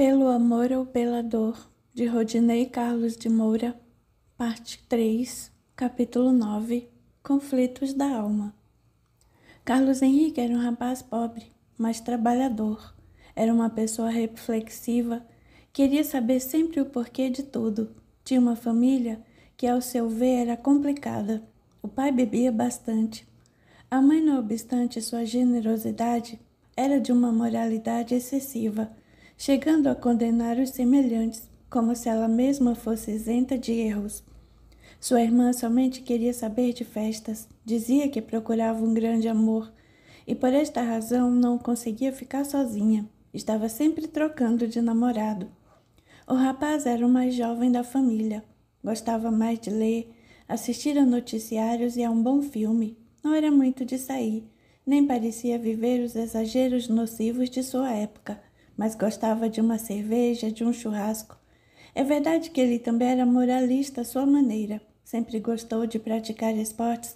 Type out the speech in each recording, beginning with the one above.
Pelo amor ou pela dor, de Rodinei Carlos de Moura, parte 3, capítulo 9, Conflitos da Alma. Carlos Henrique era um rapaz pobre, mas trabalhador. Era uma pessoa reflexiva, queria saber sempre o porquê de tudo. Tinha uma família que, ao seu ver, era complicada. O pai bebia bastante. A mãe, não obstante sua generosidade, era de uma moralidade excessiva, chegando a condenar os semelhantes, como se ela mesma fosse isenta de erros. Sua irmã somente queria saber de festas, dizia que procurava um grande amor, e por esta razão não conseguia ficar sozinha, estava sempre trocando de namorado. O rapaz era o mais jovem da família, gostava mais de ler, assistir a noticiários e a um bom filme, não era muito de sair, nem parecia viver os exageros nocivos de sua época, mas gostava de uma cerveja, de um churrasco. É verdade que ele também era moralista à sua maneira, sempre gostou de praticar esportes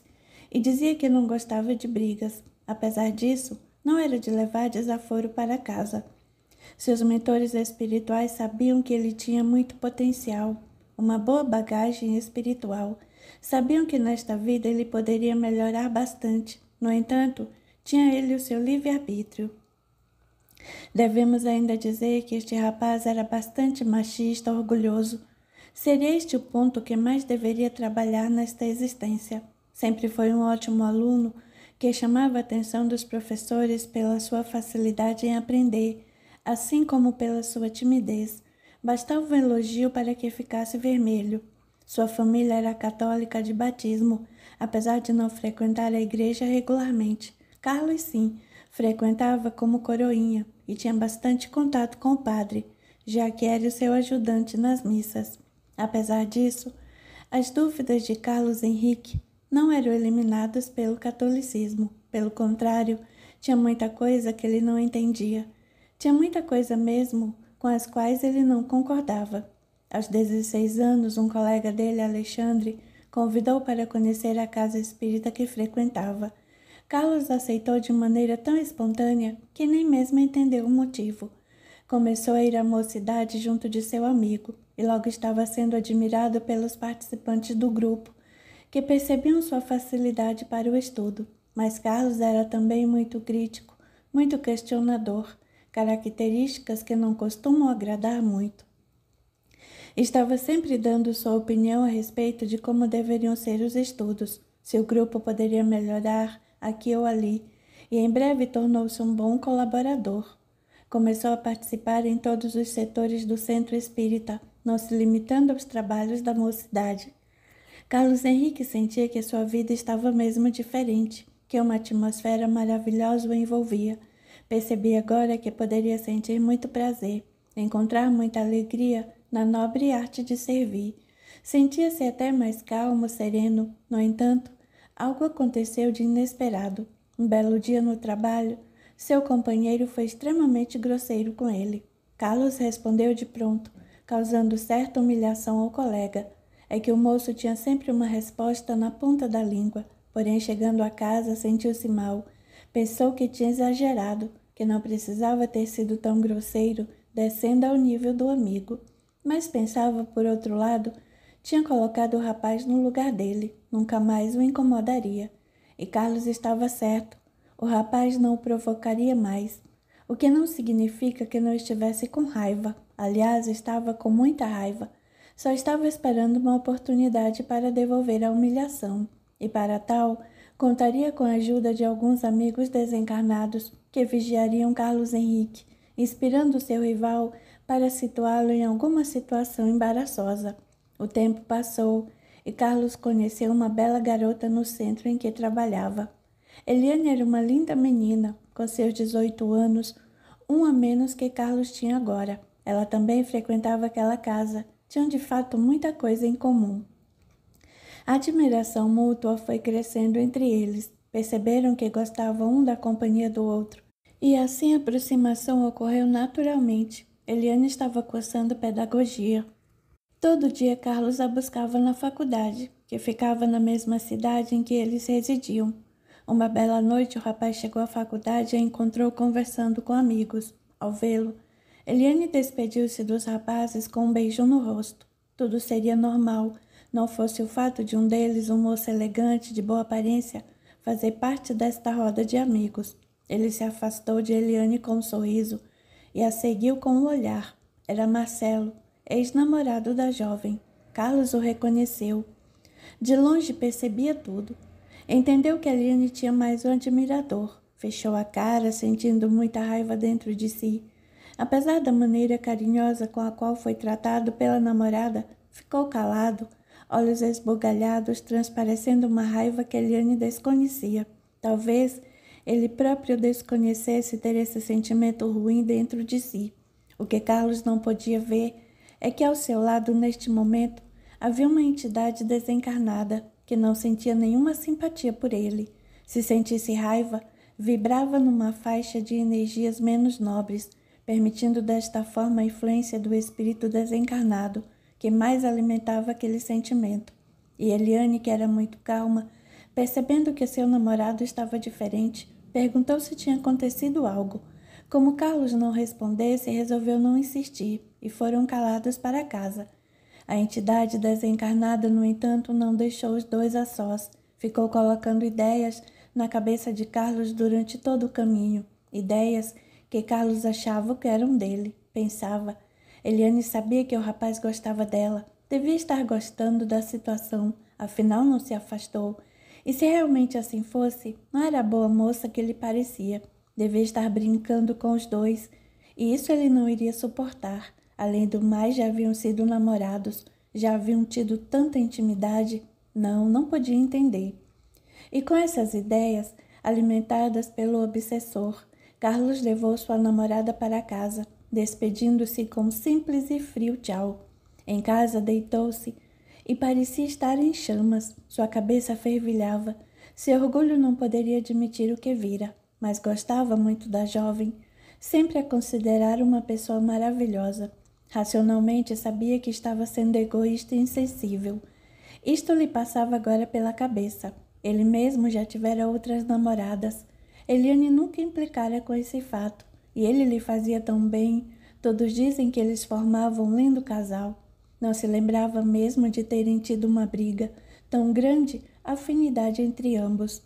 e dizia que não gostava de brigas. Apesar disso, não era de levar desaforo para casa. Seus mentores espirituais sabiam que ele tinha muito potencial, uma boa bagagem espiritual. Sabiam que nesta vida ele poderia melhorar bastante. No entanto, tinha ele o seu livre-arbítrio. Devemos ainda dizer que este rapaz era bastante machista, orgulhoso. Seria este o ponto que mais deveria trabalhar nesta existência. Sempre foi um ótimo aluno que chamava a atenção dos professores pela sua facilidade em aprender, assim como pela sua timidez. Bastava um elogio para que ficasse vermelho. Sua família era católica de batismo, apesar de não frequentar a igreja regularmente. Carlos, sim, frequentava como coroinha e tinha bastante contato com o padre, já que era o seu ajudante nas missas. Apesar disso, as dúvidas de Carlos Henrique não eram eliminadas pelo catolicismo. Pelo contrário, tinha muita coisa que ele não entendia. Tinha muita coisa mesmo com as quais ele não concordava. Aos 16 anos, um colega dele, Alexandre, convidou para conhecer a casa espírita que frequentava. Carlos aceitou de maneira tão espontânea que nem mesmo entendeu o motivo. Começou a ir à mocidade junto de seu amigo e logo estava sendo admirado pelos participantes do grupo, que percebiam sua facilidade para o estudo. Mas Carlos era também muito crítico, muito questionador, características que não costumam agradar muito. Estava sempre dando sua opinião a respeito de como deveriam ser os estudos, se o grupo poderia melhorar aqui ou ali, e em breve tornou-se um bom colaborador. Começou a participar em todos os setores do centro espírita, não se limitando aos trabalhos da mocidade. Carlos Henrique sentia que sua vida estava mesmo diferente, que uma atmosfera maravilhosa o envolvia. Percebia agora que poderia sentir muito prazer, encontrar muita alegria na nobre arte de servir. Sentia-se até mais calmo, sereno. No entanto, algo aconteceu de inesperado. Um belo dia no trabalho, seu companheiro foi extremamente grosseiro com ele. Carlos respondeu de pronto, causando certa humilhação ao colega. É que o moço tinha sempre uma resposta na ponta da língua, porém chegando a casa sentiu-se mal. Pensou que tinha exagerado, que não precisava ter sido tão grosseiro, descendo ao nível do amigo. Mas pensava, por outro lado, tinha colocado o rapaz no lugar dele, nunca mais o incomodaria. E Carlos estava certo, o rapaz não o provocaria mais, o que não significa que não estivesse com raiva. Aliás, estava com muita raiva. Só estava esperando uma oportunidade para devolver a humilhação, e para tal, contaria com a ajuda de alguns amigos desencarnados que vigiariam Carlos Henrique, inspirando seu rival para situá-lo em alguma situação embaraçosa. O tempo passou e Carlos conheceu uma bela garota no centro em que trabalhava. Eliane era uma linda menina, com seus 18 anos, um a menos que Carlos tinha agora. Ela também frequentava aquela casa. Tinham de fato muita coisa em comum. A admiração mútua foi crescendo entre eles. Perceberam que gostavam um da companhia do outro. E assim a aproximação ocorreu naturalmente. Eliane estava cursando pedagogia. Todo dia Carlos a buscava na faculdade, que ficava na mesma cidade em que eles residiam. Uma bela noite o rapaz chegou à faculdade e a encontrou conversando com amigos. Ao vê-lo, Eliane despediu-se dos rapazes com um beijo no rosto. Tudo seria normal, não fosse o fato de um deles, um moço elegante, de boa aparência, fazer parte desta roda de amigos. Ele se afastou de Eliane com um sorriso e a seguiu com o olhar. Era Marcelo, ex-namorado da jovem. Carlos o reconheceu. De longe percebia tudo. Entendeu que Eliane tinha mais um admirador. Fechou a cara, sentindo muita raiva dentro de si. Apesar da maneira carinhosa com a qual foi tratado pela namorada, ficou calado, olhos esbugalhados, transparecendo uma raiva que Eliane desconhecia. Talvez ele próprio desconhecesse ter esse sentimento ruim dentro de si. O que Carlos não podia ver é que ao seu lado, neste momento, havia uma entidade desencarnada que não sentia nenhuma simpatia por ele. Se sentisse raiva, vibrava numa faixa de energias menos nobres, permitindo desta forma a influência do espírito desencarnado, que mais alimentava aquele sentimento. E Eliane, que era muito calma, percebendo que seu namorado estava diferente, perguntou se tinha acontecido algo. Como Carlos não respondesse, resolveu não insistir, e foram calados para casa. A entidade desencarnada, no entanto, não deixou os dois a sós. Ficou colocando ideias na cabeça de Carlos durante todo o caminho. Ideias que Carlos achava que eram dele. Pensava. Eliane sabia que o rapaz gostava dela. Devia estar gostando da situação, afinal não se afastou. E se realmente assim fosse, não era a boa moça que lhe parecia. Devia estar brincando com os dois. E isso ele não iria suportar. Além do mais, já haviam sido namorados, já haviam tido tanta intimidade. Não podia entender. E com essas ideias, alimentadas pelo obsessor, Carlos levou sua namorada para casa, despedindo-se com um simples e frio tchau. Em casa deitou-se e parecia estar em chamas. Sua cabeça fervilhava. Seu orgulho não poderia admitir o que vira, mas gostava muito da jovem. Sempre a considerara uma pessoa maravilhosa. Racionalmente sabia que estava sendo egoísta e insensível. Isto lhe passava agora pela cabeça. Ele mesmo já tivera outras namoradas. Eliane nunca implicara com esse fato, e ele lhe fazia tão bem. Todos dizem que eles formavam um lindo casal. Não se lembrava mesmo de terem tido uma briga, tão grande afinidade entre ambos.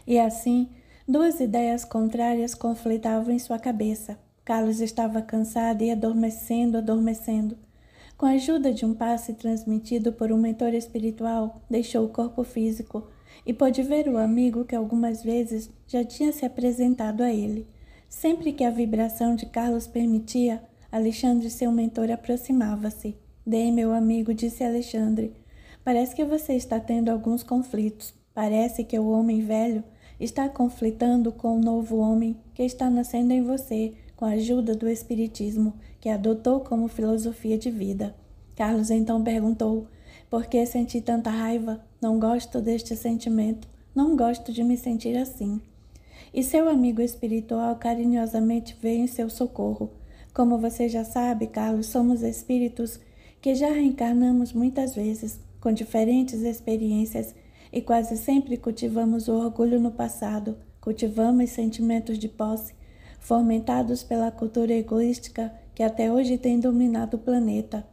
E assim, duas ideias contrárias conflitavam em sua cabeça. Carlos estava cansado e adormecendo. Com a ajuda de um passe transmitido por um mentor espiritual, deixou o corpo físico e pôde ver o amigo que algumas vezes já tinha se apresentado a ele. Sempre que a vibração de Carlos permitia, Alexandre, seu mentor, aproximava-se. Bem, meu amigo, disse Alexandre, parece que você está tendo alguns conflitos. Parece que o homem velho está conflitando com o novo homem que está nascendo em você, com a ajuda do espiritismo, que adotou como filosofia de vida. Carlos então perguntou, por que senti tanta raiva? Não gosto deste sentimento, não gosto de me sentir assim. E seu amigo espiritual carinhosamente veio em seu socorro. Como você já sabe, Carlos, somos espíritos que já reencarnamos muitas vezes, com diferentes experiências, e quase sempre cultivamos o orgulho no passado, cultivamos sentimentos de posse, fomentados pela cultura egoística que até hoje tem dominado o planeta.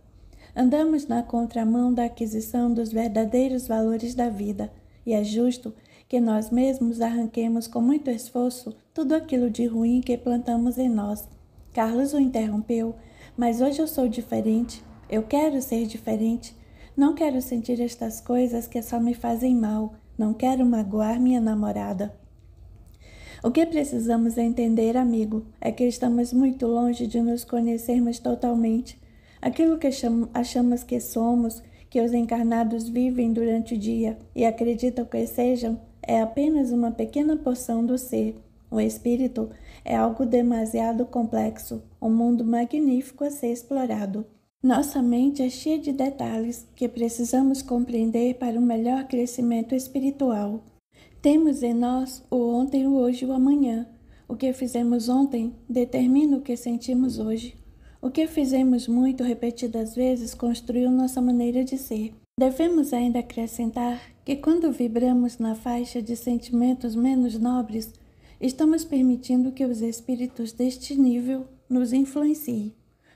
Andamos na contramão da aquisição dos verdadeiros valores da vida, e é justo que nós mesmos arranquemos com muito esforço tudo aquilo de ruim que plantamos em nós. Carlos o interrompeu, mas hoje eu sou diferente, eu quero ser diferente, não quero sentir estas coisas que só me fazem mal, não quero magoar minha namorada. O que precisamos entender, amigo, é que estamos muito longe de nos conhecermos totalmente. Aquilo que achamos que somos, que os encarnados vivem durante o dia e acreditam que sejam, é apenas uma pequena porção do ser. O espírito é algo demasiado complexo, um mundo magnífico a ser explorado. Nossa mente é cheia de detalhes que precisamos compreender para um melhor crescimento espiritual. Temos em nós o ontem, o hoje e o amanhã. O que fizemos ontem determina o que sentimos hoje. O que fizemos muito repetidas vezes construiu nossa maneira de ser. Devemos ainda acrescentar que quando vibramos na faixa de sentimentos menos nobres, estamos permitindo que os espíritos deste nível nos influencie.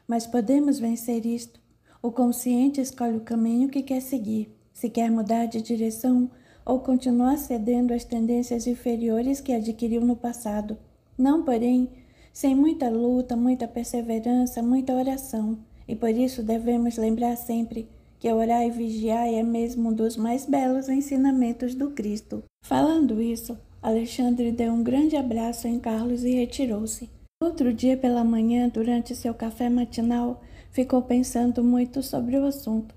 Mas podemos vencer isto. O consciente escolhe o caminho que quer seguir, se quer mudar de direção ou continuar cedendo às tendências inferiores que adquiriu no passado. Não, porém, sem muita luta, muita perseverança, muita oração. E por isso devemos lembrar sempre que orar e vigiar é mesmo um dos mais belos ensinamentos do Cristo. Falando isso, Alexandre deu um grande abraço em Carlos e retirou-se. Outro dia pela manhã, durante seu café matinal, ficou pensando muito sobre o assunto.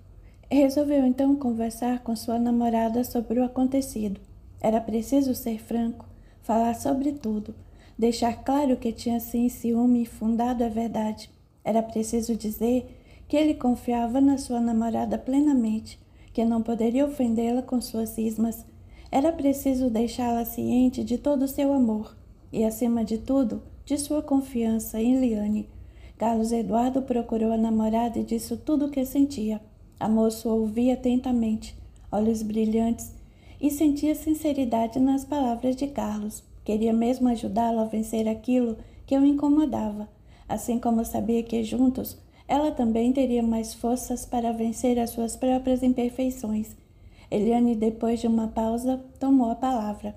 Resolveu então conversar com sua namorada sobre o acontecido. Era preciso ser franco, falar sobre tudo, deixar claro que tinha sim ciúme fundado é verdade. Era preciso dizer que ele confiava na sua namorada plenamente, que não poderia ofendê-la com suas cismas. Era preciso deixá-la ciente de todo o seu amor e, acima de tudo, de sua confiança em Liane. Carlos Eduardo procurou a namorada e disse tudo o que sentia. A moça o ouvia atentamente, olhos brilhantes, e sentia sinceridade nas palavras de Carlos. Queria mesmo ajudá-lo a vencer aquilo que o incomodava, assim como sabia que juntos ela também teria mais forças para vencer as suas próprias imperfeições. Eliane, depois de uma pausa, tomou a palavra.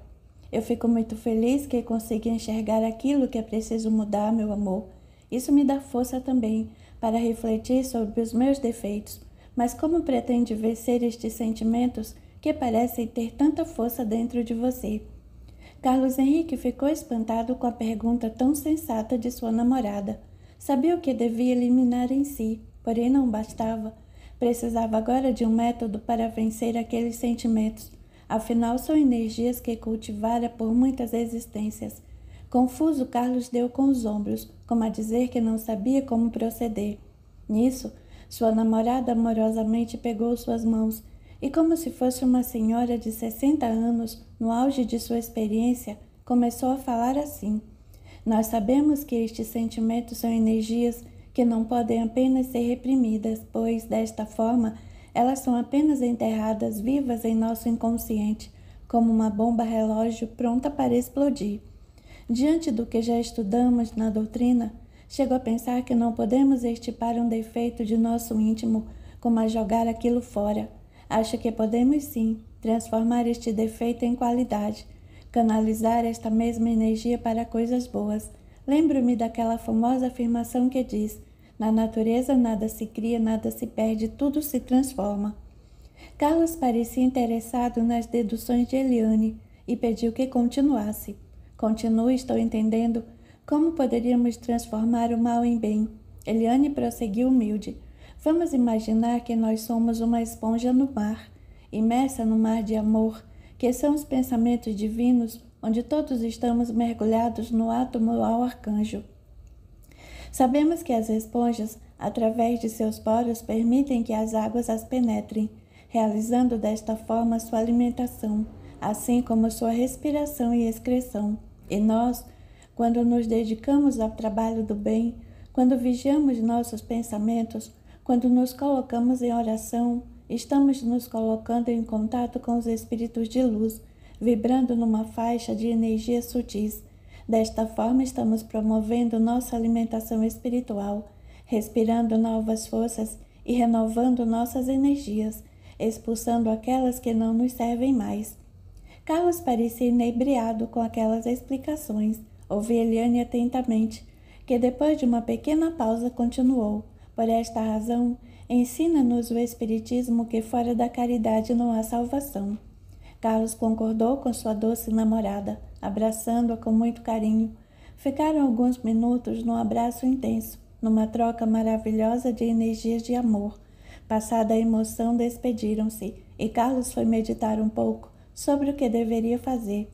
Eu fico muito feliz que consegui enxergar aquilo que é preciso mudar, meu amor. Isso me dá força também para refletir sobre os meus defeitos. Mas como pretende vencer estes sentimentos que parecem ter tanta força dentro de você? Carlos Henrique ficou espantado com a pergunta tão sensata de sua namorada. Sabia o que devia eliminar em si, porém não bastava. Precisava agora de um método para vencer aqueles sentimentos. Afinal, são energias que cultivara por muitas existências. Confuso, Carlos deu com os ombros, como a dizer que não sabia como proceder. Nisso, sua namorada amorosamente pegou suas mãos e, como se fosse uma senhora de 60 anos, no auge de sua experiência, começou a falar assim. Nós sabemos que estes sentimentos são energias que não podem apenas ser reprimidas, pois, desta forma, elas são apenas enterradas vivas em nosso inconsciente, como uma bomba relógio pronta para explodir. Diante do que já estudamos na doutrina, chego a pensar que não podemos extirpar um defeito de nosso íntimo, como a jogar aquilo fora. Acho que podemos sim transformar este defeito em qualidade, canalizar esta mesma energia para coisas boas. Lembro-me daquela famosa afirmação que diz: na natureza nada se cria, nada se perde, tudo se transforma. Carlos parecia interessado nas deduções de Eliane e pediu que continuasse. Continue, estou entendendo. Como poderíamos transformar o mal em bem? Eliane prosseguiu humilde. Vamos imaginar que nós somos uma esponja no mar, imersa no mar de amor, que são os pensamentos divinos, onde todos estamos mergulhados no átomo ao arcanjo. Sabemos que as esponjas, através de seus poros, permitem que as águas as penetrem, realizando desta forma sua alimentação, assim como sua respiração e excreção. E nós, quando nos dedicamos ao trabalho do bem, quando vigiamos nossos pensamentos, quando nos colocamos em oração, estamos nos colocando em contato com os espíritos de luz, vibrando numa faixa de energias sutis. Desta forma, estamos promovendo nossa alimentação espiritual, respirando novas forças e renovando nossas energias, expulsando aquelas que não nos servem mais. Carlos parecia inebriado com aquelas explicações. Ouvi Eliane atentamente, que depois de uma pequena pausa continuou. Por esta razão, ensina-nos o Espiritismo que fora da caridade não há salvação. Carlos concordou com sua doce namorada, abraçando-a com muito carinho. Ficaram alguns minutos num abraço intenso, numa troca maravilhosa de energias de amor. Passada a emoção, despediram-se, e Carlos foi meditar um pouco sobre o que deveria fazer.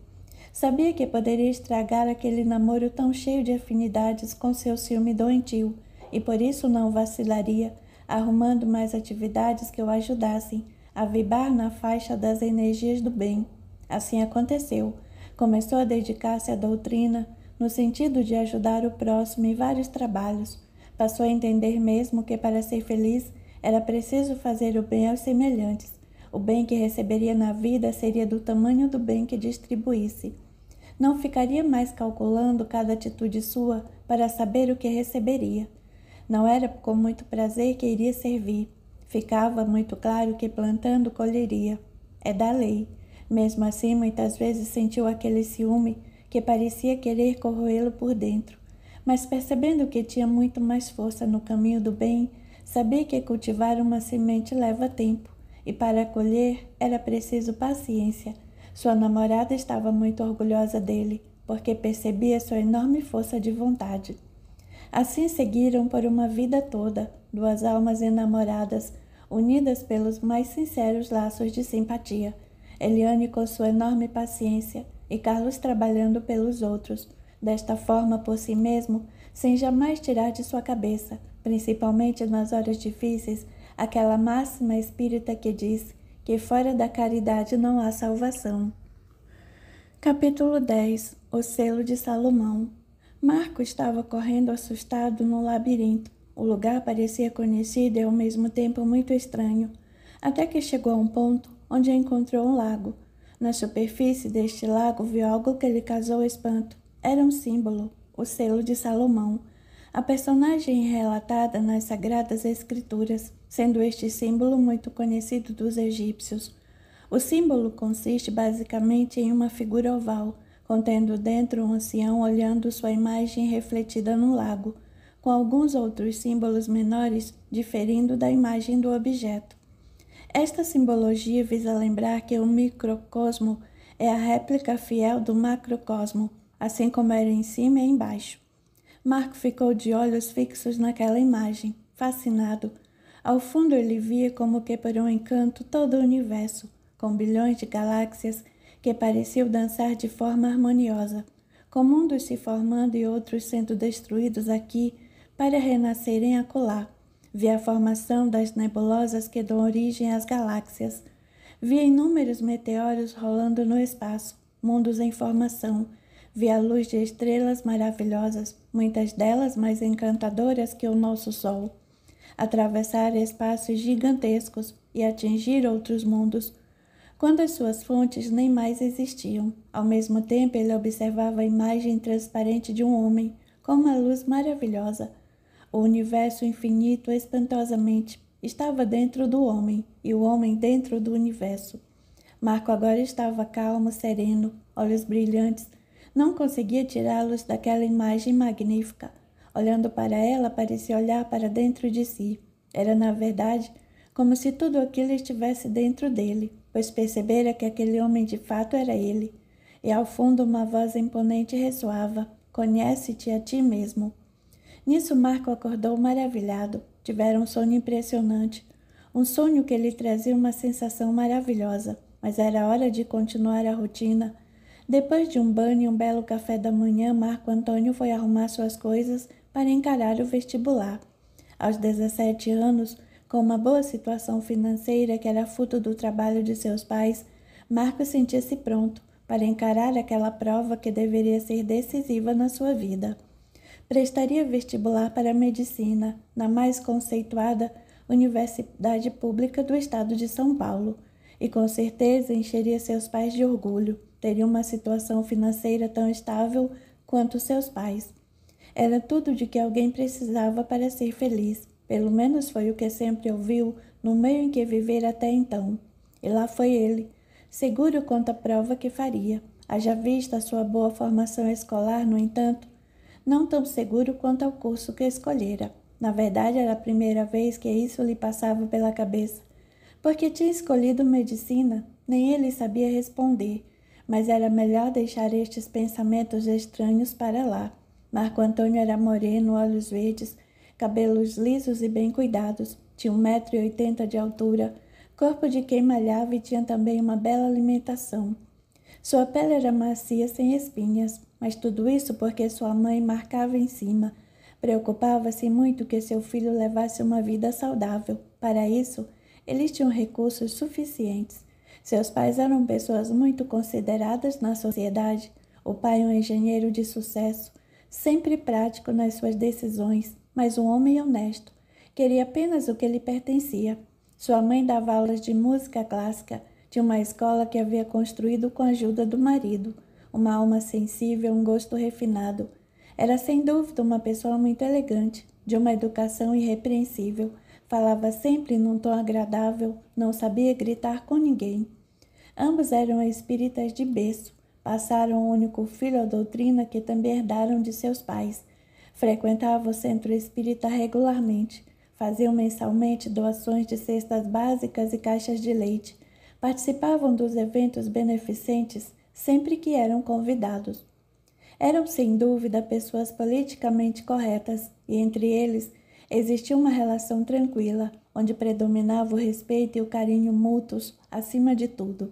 Sabia que poderia estragar aquele namoro tão cheio de afinidades com seu ciúme doentio, e por isso não vacilaria, arrumando mais atividades que o ajudassem a vibrar na faixa das energias do bem. Assim aconteceu. Começou a dedicar-se à doutrina, no sentido de ajudar o próximo em vários trabalhos. Passou a entender mesmo que para ser feliz era preciso fazer o bem aos semelhantes. O bem que receberia na vida seria do tamanho do bem que distribuísse. Não ficaria mais calculando cada atitude sua para saber o que receberia. Não era com muito prazer que iria servir. Ficava muito claro que plantando colheria. É da lei. Mesmo assim, muitas vezes sentiu aquele ciúme que parecia querer corroê-lo por dentro. Mas percebendo que tinha muito mais força no caminho do bem, sabia que cultivar uma semente leva tempo, e para colher era preciso paciência. Sua namorada estava muito orgulhosa dele, porque percebia sua enorme força de vontade. Assim seguiram por uma vida toda, duas almas enamoradas, unidas pelos mais sinceros laços de simpatia. Eliane com sua enorme paciência e Carlos trabalhando pelos outros, desta forma por si mesmo, sem jamais tirar de sua cabeça, principalmente nas horas difíceis, aquela máxima espírita que diz que fora da caridade não há salvação. Capítulo 10. O selo de Salomão. Marco estava correndo assustado no labirinto. O lugar parecia conhecido e ao mesmo tempo muito estranho, até que chegou a um ponto onde encontrou um lago. Na superfície deste lago viu algo que lhe causou espanto. Era um símbolo, o selo de Salomão, a personagem relatada nas Sagradas Escrituras, sendo este símbolo muito conhecido dos egípcios. O símbolo consiste basicamente em uma figura oval, contendo dentro um ancião olhando sua imagem refletida no lago, com alguns outros símbolos menores diferindo da imagem do objeto. Esta simbologia visa lembrar que o microcosmo é a réplica fiel do macrocosmo, assim como era em cima e embaixo. Marco ficou de olhos fixos naquela imagem, fascinado. Ao fundo ele via como que por um encanto todo o universo, com bilhões de galáxias que pareciam dançar de forma harmoniosa, com mundos se formando e outros sendo destruídos aqui para renascerem acolá. Via a formação das nebulosas que dão origem às galáxias. Via inúmeros meteoros rolando no espaço, mundos em formação. Via a luz de estrelas maravilhosas, muitas delas mais encantadoras que o nosso Sol, atravessar espaços gigantescos e atingir outros mundos, quando as suas fontes nem mais existiam. Ao mesmo tempo, ele observava a imagem transparente de um homem, com uma luz maravilhosa. O universo infinito, espantosamente, estava dentro do homem, e o homem dentro do universo. Marco agora estava calmo, sereno, olhos brilhantes. Não conseguia tirá-los daquela imagem magnífica. Olhando para ela, parecia olhar para dentro de si. Era, na verdade, como se tudo aquilo estivesse dentro dele, pois percebera que aquele homem de fato era ele. E ao fundo uma voz imponente ressoava: "Conhece-te a ti mesmo." Nisso Marco acordou maravilhado. Tivera um sonho impressionante. Um sonho que lhe trazia uma sensação maravilhosa, mas era hora de continuar a rotina. Depois de um banho e um belo café da manhã, Marco Antônio foi arrumar suas coisas para encarar o vestibular. Aos 17 anos, com uma boa situação financeira que era fruto do trabalho de seus pais, Marco sentia-se pronto para encarar aquela prova que deveria ser decisiva na sua vida. Prestaria vestibular para a medicina, na mais conceituada Universidade Pública do Estado de São Paulo, e com certeza encheria seus pais de orgulho. Teria uma situação financeira tão estável quanto seus pais. Era tudo de que alguém precisava para ser feliz. Pelo menos foi o que sempre ouviu no meio em que vivera até então. E lá foi ele, seguro quanto à prova que faria. Haja vista a sua boa formação escolar, no entanto, não tão seguro quanto ao curso que escolhera. Na verdade, era a primeira vez que isso lhe passava pela cabeça. Porque tinha escolhido medicina, nem ele sabia responder, mas era melhor deixar estes pensamentos estranhos para lá. Marco Antônio era moreno, olhos verdes, cabelos lisos e bem cuidados, tinha 1,80 m de altura, corpo de quem malhava e tinha também uma bela alimentação. Sua pele era macia, sem espinhas, mas tudo isso porque sua mãe marcava em cima. Preocupava-se muito que seu filho levasse uma vida saudável. Para isso, eles tinham recursos suficientes. Seus pais eram pessoas muito consideradas na sociedade. O pai um engenheiro de sucesso, sempre prático nas suas decisões, mas um homem honesto. Queria apenas o que lhe pertencia. Sua mãe dava aulas de música clássica. Tinha uma escola que havia construído com a ajuda do marido. uma alma sensível, um gosto refinado. Era sem dúvida uma pessoa muito elegante, de uma educação irrepreensível. Falava sempre num tom agradável, não sabia gritar com ninguém. Ambos eram espíritas de berço. Passaram o único filho à doutrina que também herdaram de seus pais. Frequentavam o centro espírita regularmente. Faziam mensalmente doações de cestas básicas e caixas de leite. Participavam dos eventos beneficentes sempre que eram convidados. Eram, sem dúvida, pessoas politicamente corretas e, entre eles, existia uma relação tranquila, onde predominava o respeito e o carinho mútuos acima de tudo.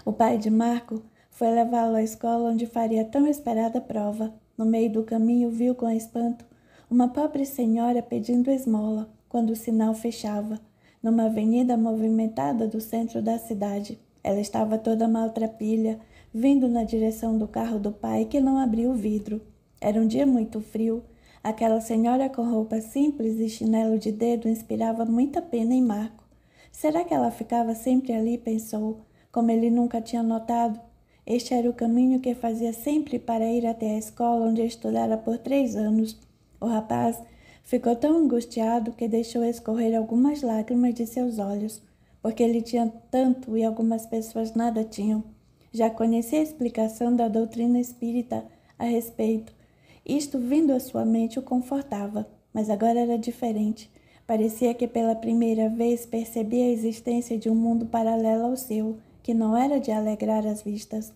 O pai de Marco foi levá-lo à escola onde faria tão esperada prova. No meio do caminho viu com espanto uma pobre senhora pedindo esmola quando o sinal fechava, numa avenida movimentada do centro da cidade. Ela estava toda maltrapilha, vindo na direção do carro do pai, que não abriu o vidro. Era um dia muito frio. Aquela senhora com roupa simples e chinelo de dedo inspirava muita pena em Marco. Será que ela ficava sempre ali, pensou, como ele nunca tinha notado? Este era o caminho que fazia sempre para ir até a escola onde estudara por 3 anos. O rapaz ficou tão angustiado que deixou escorrer algumas lágrimas de seus olhos, porque ele tinha tanto e algumas pessoas nada tinham. Já conhecia a explicação da doutrina espírita a respeito. Isto, vindo à sua mente, o confortava, mas agora era diferente. Parecia que pela primeira vez percebia a existência de um mundo paralelo ao seu, que não era de alegrar as vistas.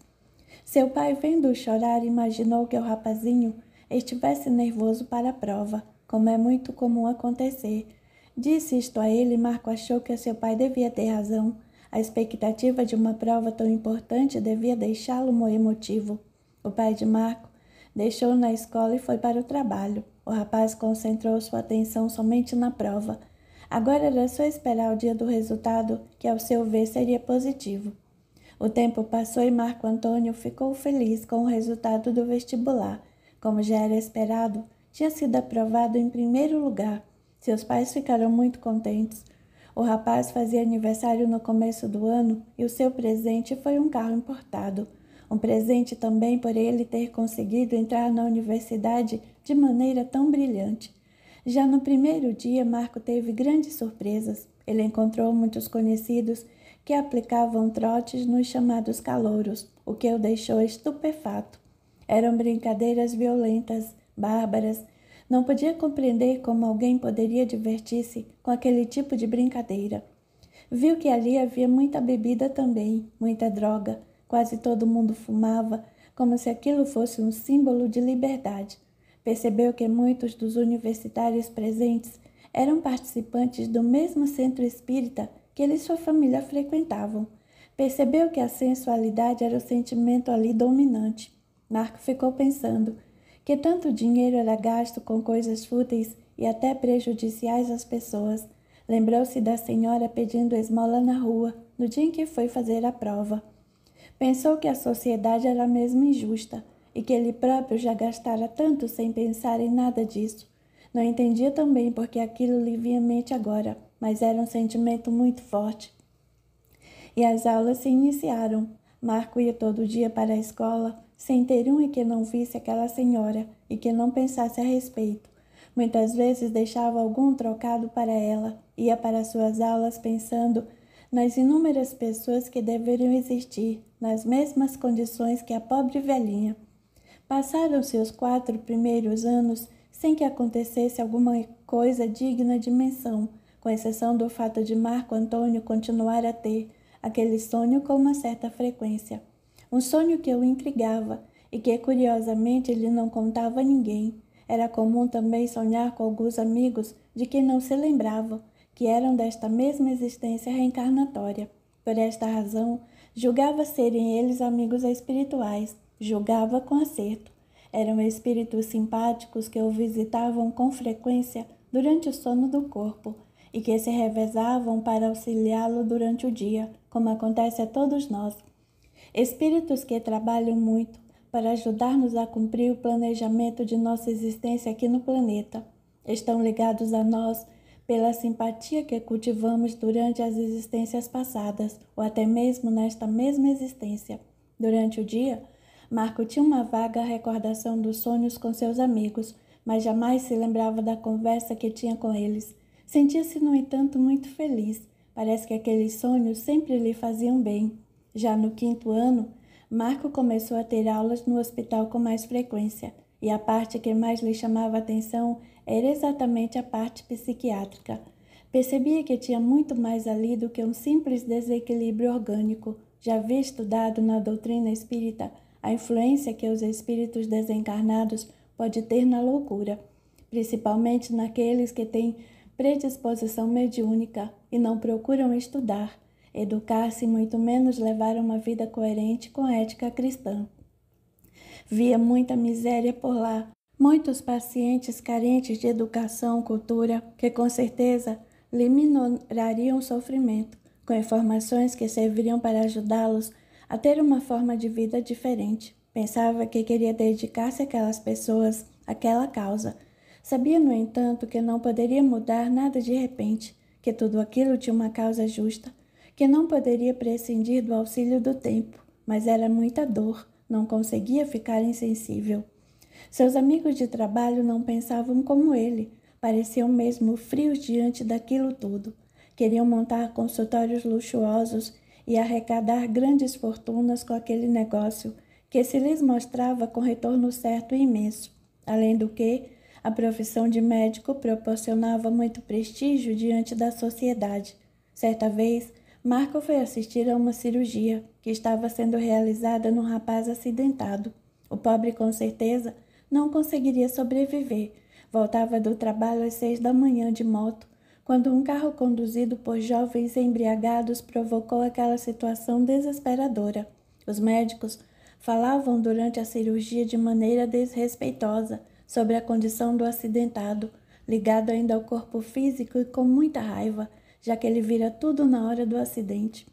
Seu pai, vendo-o chorar, imaginou que o rapazinho estivesse nervoso para a prova, como é muito comum acontecer. Disse isto a ele e Marco achou que seu pai devia ter razão. A expectativa de uma prova tão importante devia deixá-lo emotivo. O pai de Marco deixou-o na escola e foi para o trabalho. O rapaz concentrou sua atenção somente na prova. Agora era só esperar o dia do resultado, que ao seu ver seria positivo. O tempo passou e Marco Antônio ficou feliz com o resultado do vestibular. Como já era esperado, tinha sido aprovado em primeiro lugar. Seus pais ficaram muito contentes. O rapaz fazia aniversário no começo do ano e o seu presente foi um carro importado. Um presente também por ele ter conseguido entrar na universidade de maneira tão brilhante. Já no primeiro dia, Marco teve grandes surpresas. Ele encontrou muitos conhecidos que aplicavam trotes nos chamados calouros, o que o deixou estupefato. Eram brincadeiras violentas, bárbaras. Não podia compreender como alguém poderia divertir-se com aquele tipo de brincadeira. Viu que ali havia muita bebida também, muita droga. Quase todo mundo fumava, como se aquilo fosse um símbolo de liberdade. Percebeu que muitos dos universitários presentes eram participantes do mesmo centro espírita que ele e sua família frequentavam. Percebeu que a sensualidade era o sentimento ali dominante. Marco ficou pensando que tanto dinheiro era gasto com coisas fúteis e até prejudiciais às pessoas. Lembrou-se da senhora pedindo esmola na rua, no dia em que foi fazer a prova. Pensou que a sociedade era mesmo injusta e que ele próprio já gastara tanto sem pensar em nada disso. Não entendia também porque aquilo lhe vinha à mente agora, mas era um sentimento muito forte. E as aulas se iniciaram. Marco ia todo dia para a escola, sem ter um em que não visse aquela senhora e que não pensasse a respeito. Muitas vezes deixava algum trocado para ela, ia para suas aulas pensando nas inúmeras pessoas que deveriam existir, nas mesmas condições que a pobre velhinha. Passaram-se os 4 primeiros anos sem que acontecesse alguma coisa digna de menção, com exceção do fato de Marco Antônio continuar a ter aquele sonho com uma certa frequência. Um sonho que o intrigava e que, curiosamente, ele não contava a ninguém. Era comum também sonhar com alguns amigos de quem não se lembrava, que eram desta mesma existência reencarnatória. Por esta razão, julgava serem eles amigos espirituais, julgava com acerto. Eram espíritos simpáticos que o visitavam com frequência durante o sono do corpo e que se revezavam para auxiliá-lo durante o dia, como acontece a todos nós. Espíritos que trabalham muito para ajudar-nos a cumprir o planejamento de nossa existência aqui no planeta. Estão ligados a nós pela simpatia que cultivamos durante as existências passadas, ou até mesmo nesta mesma existência. Durante o dia, Marco tinha uma vaga recordação dos sonhos com seus amigos, mas jamais se lembrava da conversa que tinha com eles. Sentia-se, no entanto, muito feliz. Parece que aqueles sonhos sempre lhe faziam bem. Já no 5º ano, Marco começou a ter aulas no hospital com mais frequência, e a parte que mais lhe chamava a atenção era exatamente a parte psiquiátrica. Percebia que tinha muito mais ali do que um simples desequilíbrio orgânico. Já havia estudado na doutrina espírita a influência que os espíritos desencarnados pode ter na loucura, principalmente naqueles que têm predisposição mediúnica e não procuram estudar, educar-se e muito menos levar uma vida coerente com a ética cristã. Via muita miséria por lá, muitos pacientes carentes de educação, cultura, que com certeza lhe minorariam o sofrimento, com informações que serviriam para ajudá-los a ter uma forma de vida diferente. Pensava que queria dedicar-se àquelas pessoas, àquela causa. Sabia, no entanto, que não poderia mudar nada de repente, que tudo aquilo tinha uma causa justa, que não poderia prescindir do auxílio do tempo, mas era muita dor, não conseguia ficar insensível. Seus amigos de trabalho não pensavam como ele, pareciam mesmo frios diante daquilo tudo. Queriam montar consultórios luxuosos e arrecadar grandes fortunas com aquele negócio que se lhes mostrava com retorno certo e imenso. Além do que, a profissão de médico proporcionava muito prestígio diante da sociedade. Certa vez, Marco foi assistir a uma cirurgia que estava sendo realizada num rapaz acidentado. O pobre, com certeza, não conseguiria sobreviver. Voltava do trabalho às 6 da manhã de moto, quando um carro conduzido por jovens embriagados provocou aquela situação desesperadora. Os médicos falavam durante a cirurgia de maneira desrespeitosa sobre a condição do acidentado, ligado ainda ao corpo físico e com muita raiva, já que ele vira tudo na hora do acidente.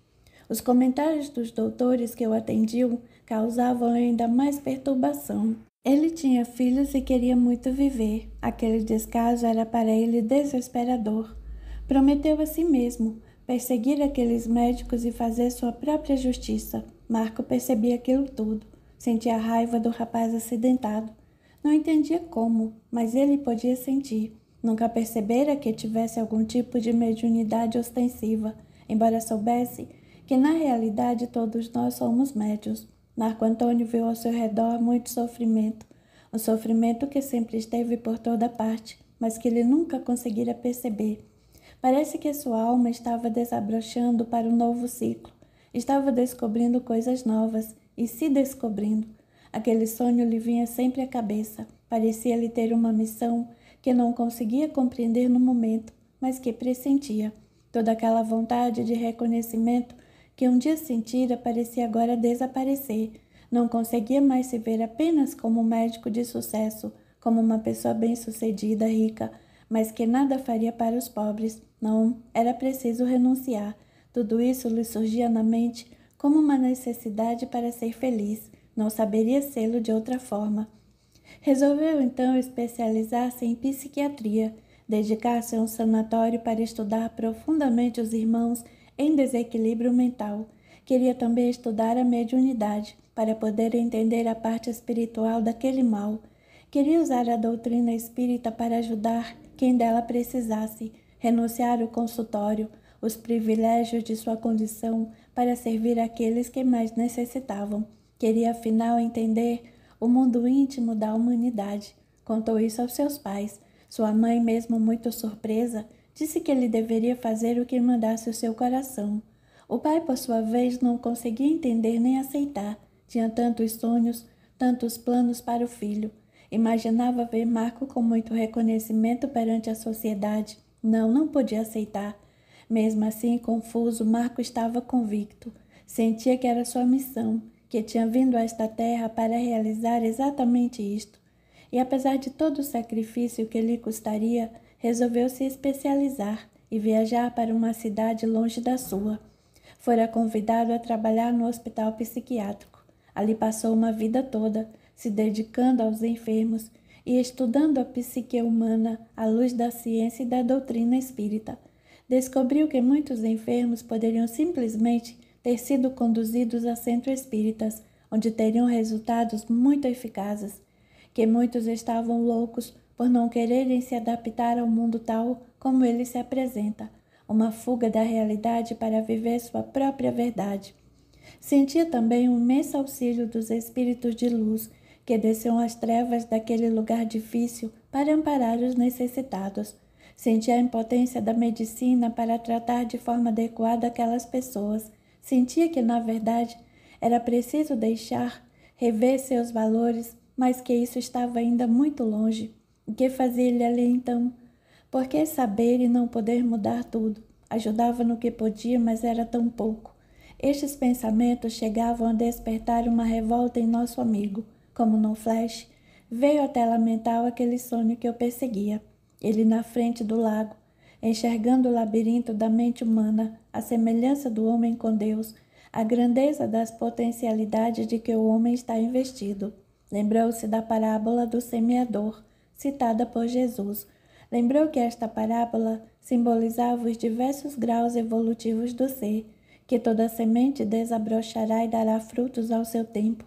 Os comentários dos doutores que o atendiam causavam ainda mais perturbação. Ele tinha filhos e queria muito viver. Aquele descaso era para ele desesperador. Prometeu a si mesmo perseguir aqueles médicos e fazer sua própria justiça. Marco percebia aquilo tudo. Sentia a raiva do rapaz acidentado. Não entendia como, mas ele podia sentir. Nunca percebera que tivesse algum tipo de mediunidade ostensiva, embora soubesse que na realidade todos nós somos médiuns. Marco Antônio viu ao seu redor muito sofrimento, um sofrimento que sempre esteve por toda parte, mas que ele nunca conseguira perceber. Parece que sua alma estava desabrochando para um novo ciclo, estava descobrindo coisas novas e se descobrindo. Aquele sonho lhe vinha sempre à cabeça, parecia-lhe ter uma missão que não conseguia compreender no momento, mas que pressentia. Toda aquela vontade de reconhecimento que um dia sentira parecia agora desaparecer. Não conseguia mais se ver apenas como um médico de sucesso, como uma pessoa bem-sucedida, rica, mas que nada faria para os pobres. Não, era preciso renunciar. Tudo isso lhe surgia na mente como uma necessidade para ser feliz. Não saberia sê-lo de outra forma. Resolveu então especializar-se em psiquiatria, dedicar-se a um sanatório para estudar profundamente os irmãos em desequilíbrio mental. Queria também estudar a mediunidade, para poder entender a parte espiritual daquele mal. Queria usar a doutrina espírita para ajudar quem dela precisasse, renunciar ao consultório, os privilégios de sua condição para servir aqueles que mais necessitavam. Queria, afinal, entender o mundo íntimo da humanidade. Contou isso aos seus pais. Sua mãe, mesmo muito surpresa, disse que ele deveria fazer o que mandasse o seu coração. O pai, por sua vez, não conseguia entender nem aceitar. Tinha tantos sonhos, tantos planos para o filho. Imaginava ver Marco com muito reconhecimento perante a sociedade. Não podia aceitar. Mesmo assim, confuso, Marco estava convicto. Sentia que era sua missão, que tinha vindo a esta terra para realizar exatamente isto. E apesar de todo o sacrifício que lhe custaria, resolveu se especializar e viajar para uma cidade longe da sua. Fora convidado a trabalhar no hospital psiquiátrico. Ali passou uma vida toda, se dedicando aos enfermos e estudando a psique humana à luz da ciência e da doutrina espírita. Descobriu que muitos enfermos poderiam simplesmente ter sido conduzidos a centros espíritas, onde teriam resultados muito eficazes, que muitos estavam loucos por não quererem se adaptar ao mundo tal como ele se apresenta, uma fuga da realidade para viver sua própria verdade. Sentia também um imenso auxílio dos espíritos de luz que desciam às trevas daquele lugar difícil para amparar os necessitados. Sentia a impotência da medicina para tratar de forma adequada aquelas pessoas. Sentia que, na verdade, era preciso rever seus valores, mas que isso estava ainda muito longe. O que fazia-lhe ali então? Por que saber e não poder mudar tudo? Ajudava no que podia, mas era tão pouco. Estes pensamentos chegavam a despertar uma revolta em nosso amigo. Como num flash, veio à tela mental aquele sonho que eu perseguia. Ele na frente do lago, enxergando o labirinto da mente humana, a semelhança do homem com Deus, a grandeza das potencialidades de que o homem está investido. Lembrou-se da parábola do semeador, citada por Jesus. Lembrou que esta parábola simbolizava os diversos graus evolutivos do ser, que toda semente desabrochará e dará frutos ao seu tempo,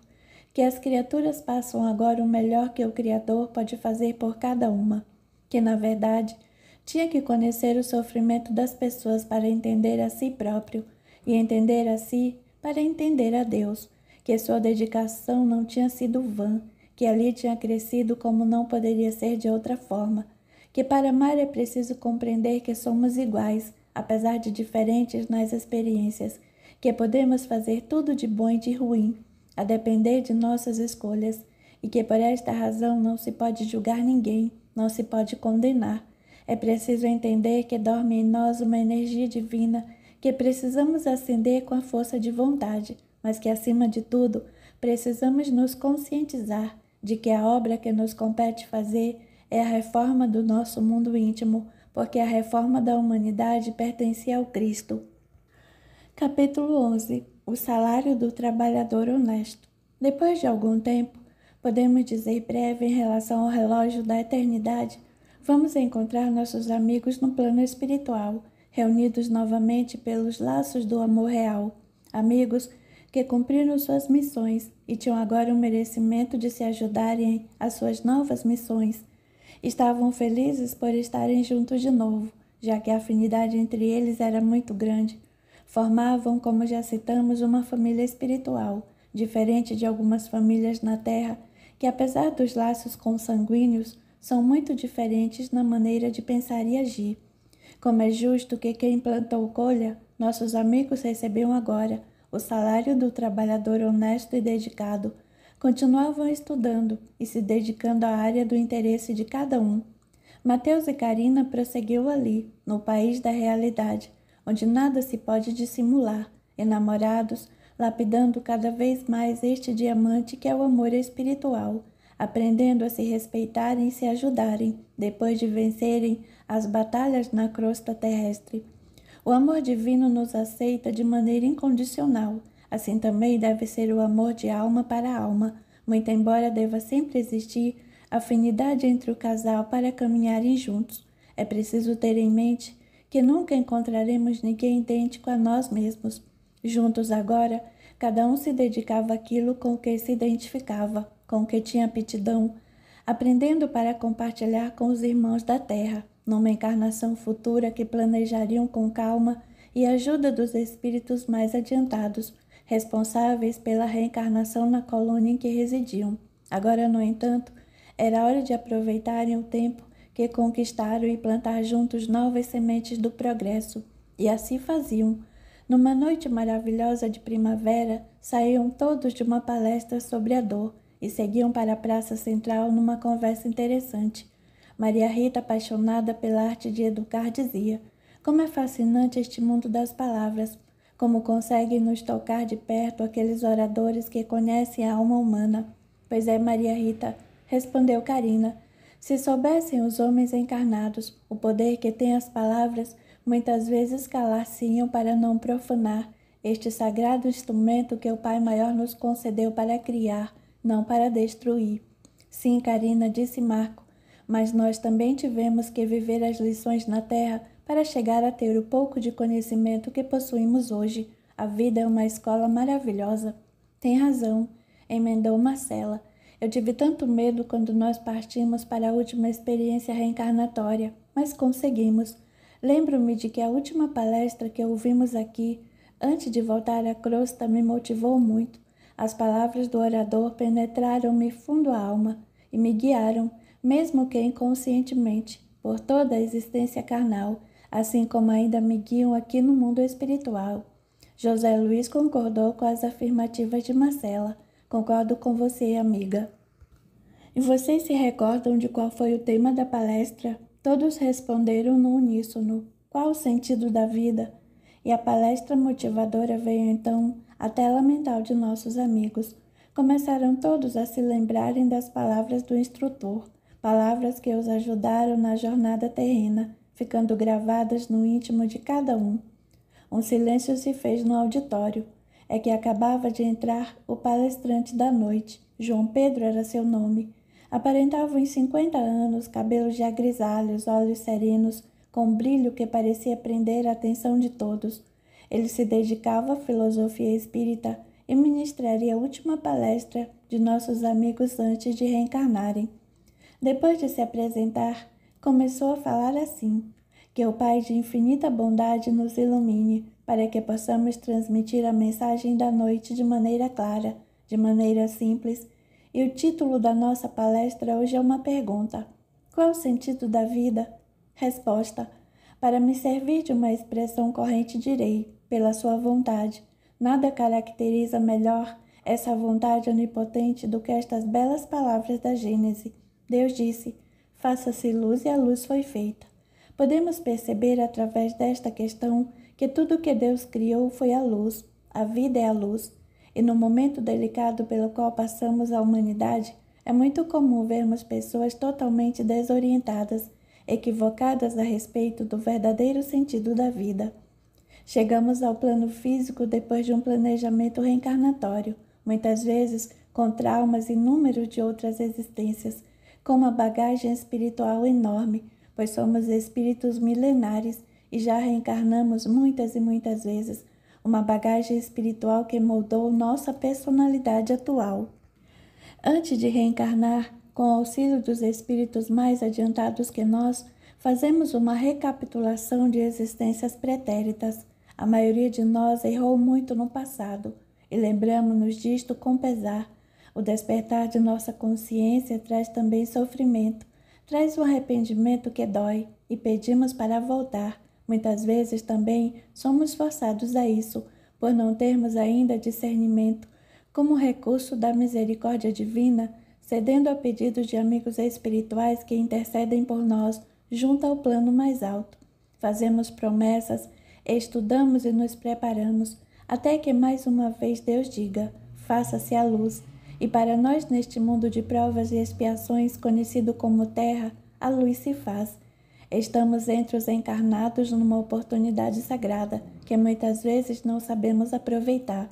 que as criaturas passam agora o melhor que o Criador pode fazer por cada uma, que, na verdade, tinha que conhecer o sofrimento das pessoas para entender a si próprio, e entender a si para entender a Deus, que sua dedicação não tinha sido vã, que ali tinha crescido como não poderia ser de outra forma, que para amar é preciso compreender que somos iguais, apesar de diferentes nas experiências, que podemos fazer tudo de bom e de ruim, a depender de nossas escolhas, e que por esta razão não se pode julgar ninguém, não se pode condenar. É preciso entender que dorme em nós uma energia divina que precisamos acender com a força de vontade, mas que, acima de tudo, precisamos nos conscientizar de que a obra que nos compete fazer é a reforma do nosso mundo íntimo, porque a reforma da humanidade pertence ao Cristo. Capítulo 11. O salário do trabalhador honesto. Depois de algum tempo, podemos dizer breve em relação ao relógio da eternidade, vamos encontrar nossos amigos no plano espiritual, reunidos novamente pelos laços do amor real. Amigos que cumpriram suas missões e tinham agora o merecimento de se ajudarem às suas novas missões. Estavam felizes por estarem juntos de novo, já que a afinidade entre eles era muito grande. Formavam, como já citamos, uma família espiritual, diferente de algumas famílias na Terra, que apesar dos laços consanguíneos, são muito diferentes na maneira de pensar e agir. Como é justo que quem plantou colha, nossos amigos recebiam agora o salário do trabalhador honesto e dedicado. Continuavam estudando e se dedicando à área do interesse de cada um. Mateus e Carina prosseguiu ali, no país da realidade, onde nada se pode dissimular, enamorados, lapidando cada vez mais este diamante que é o amor espiritual, aprendendo a se respeitarem e se ajudarem, depois de vencerem as batalhas na crosta terrestre. O amor divino nos aceita de maneira incondicional, assim também deve ser o amor de alma para alma, muito embora deva sempre existir afinidade entre o casal para caminharem juntos. É preciso ter em mente que nunca encontraremos ninguém idêntico a nós mesmos. Juntos agora, cada um se dedicava àquilo com o que se identificava, com o que tinha aptidão, aprendendo para compartilhar com os irmãos da terra, numa encarnação futura que planejariam com calma e ajuda dos espíritos mais adiantados, responsáveis pela reencarnação na colônia em que residiam. Agora, no entanto, era hora de aproveitarem o tempo que conquistaram e plantar juntos novas sementes do progresso, e assim faziam. Numa noite maravilhosa de primavera, saíam todos de uma palestra sobre a dor e seguiam para a praça central numa conversa interessante. Maria Rita, apaixonada pela arte de educar, dizia: como é fascinante este mundo das palavras, como conseguem nos tocar de perto aqueles oradores que conhecem a alma humana. Pois é, Maria Rita, respondeu Carina, se soubessem os homens encarnados o poder que têm as palavras, muitas vezes calar-se-iam para não profanar este sagrado instrumento que o Pai Maior nos concedeu para criar, não para destruir. Sim, Carina, disse Marco, mas nós também tivemos que viver as lições na Terra para chegar a ter o pouco de conhecimento que possuímos hoje. A vida é uma escola maravilhosa. Tem razão. emendou Marcela. Eu tive tanto medo quando nós partimos para a última experiência reencarnatória, mas conseguimos. Lembro-me de que a última palestra que ouvimos aqui, antes de voltar à crosta, me motivou muito. As palavras do orador penetraram-me fundo a alma e me guiaram, mesmo que inconscientemente, por toda a existência carnal, assim como ainda me guiam aqui no mundo espiritual. José Luiz concordou com as afirmativas de Marcela. Concordo com você, amiga. E vocês se recordam de qual foi o tema da palestra? Todos responderam no uníssono. Qual o sentido da vida? E a palestra motivadora veio então à tela mental de nossos amigos. Começaram todos a se lembrarem das palavras do instrutor, palavras que os ajudaram na jornada terrena, ficando gravadas no íntimo de cada um. Um silêncio se fez no auditório. É que acabava de entrar o palestrante da noite. João Pedro era seu nome. Aparentava uns 50 anos, cabelos já grisalhos, olhos serenos, com um brilho que parecia prender a atenção de todos. Ele se dedicava à filosofia espírita e ministraria a última palestra de nossos amigos antes de reencarnarem. Depois de se apresentar, começou a falar assim: que o Pai de infinita bondade nos ilumine, para que possamos transmitir a mensagem da noite de maneira clara, de maneira simples. E o título da nossa palestra hoje é uma pergunta: qual o sentido da vida? Resposta: para me servir de uma expressão corrente direi, pela sua vontade. Nada caracteriza melhor essa vontade onipotente do que estas belas palavras da Gênese. Deus disse: faça-se luz, e a luz foi feita. Podemos perceber através desta questão que tudo que Deus criou foi a luz, a vida é a luz, e no momento delicado pelo qual passamos a humanidade, é muito comum vermos pessoas totalmente desorientadas, equivocadas a respeito do verdadeiro sentido da vida. Chegamos ao plano físico depois de um planejamento reencarnatório, muitas vezes com traumas inúmeros de outras existências, com uma bagagem espiritual enorme, pois somos espíritos milenares e já reencarnamos muitas e muitas vezes, uma bagagem espiritual que moldou nossa personalidade atual. Antes de reencarnar, com o auxílio dos espíritos mais adiantados que nós, fazemos uma recapitulação de existências pretéritas. A maioria de nós errou muito no passado e lembramos-nos disto com pesar. O despertar de nossa consciência traz também sofrimento, traz um arrependimento que dói e pedimos para voltar. Muitas vezes também somos forçados a isso, por não termos ainda discernimento, como recurso da misericórdia divina, cedendo a pedidos de amigos espirituais que intercedem por nós junto ao plano mais alto. Fazemos promessas, estudamos e nos preparamos, até que mais uma vez Deus diga: faça-se a luz. E para nós, neste mundo de provas e expiações, conhecido como Terra, a luz se faz. Estamos entre os encarnados numa oportunidade sagrada, que muitas vezes não sabemos aproveitar.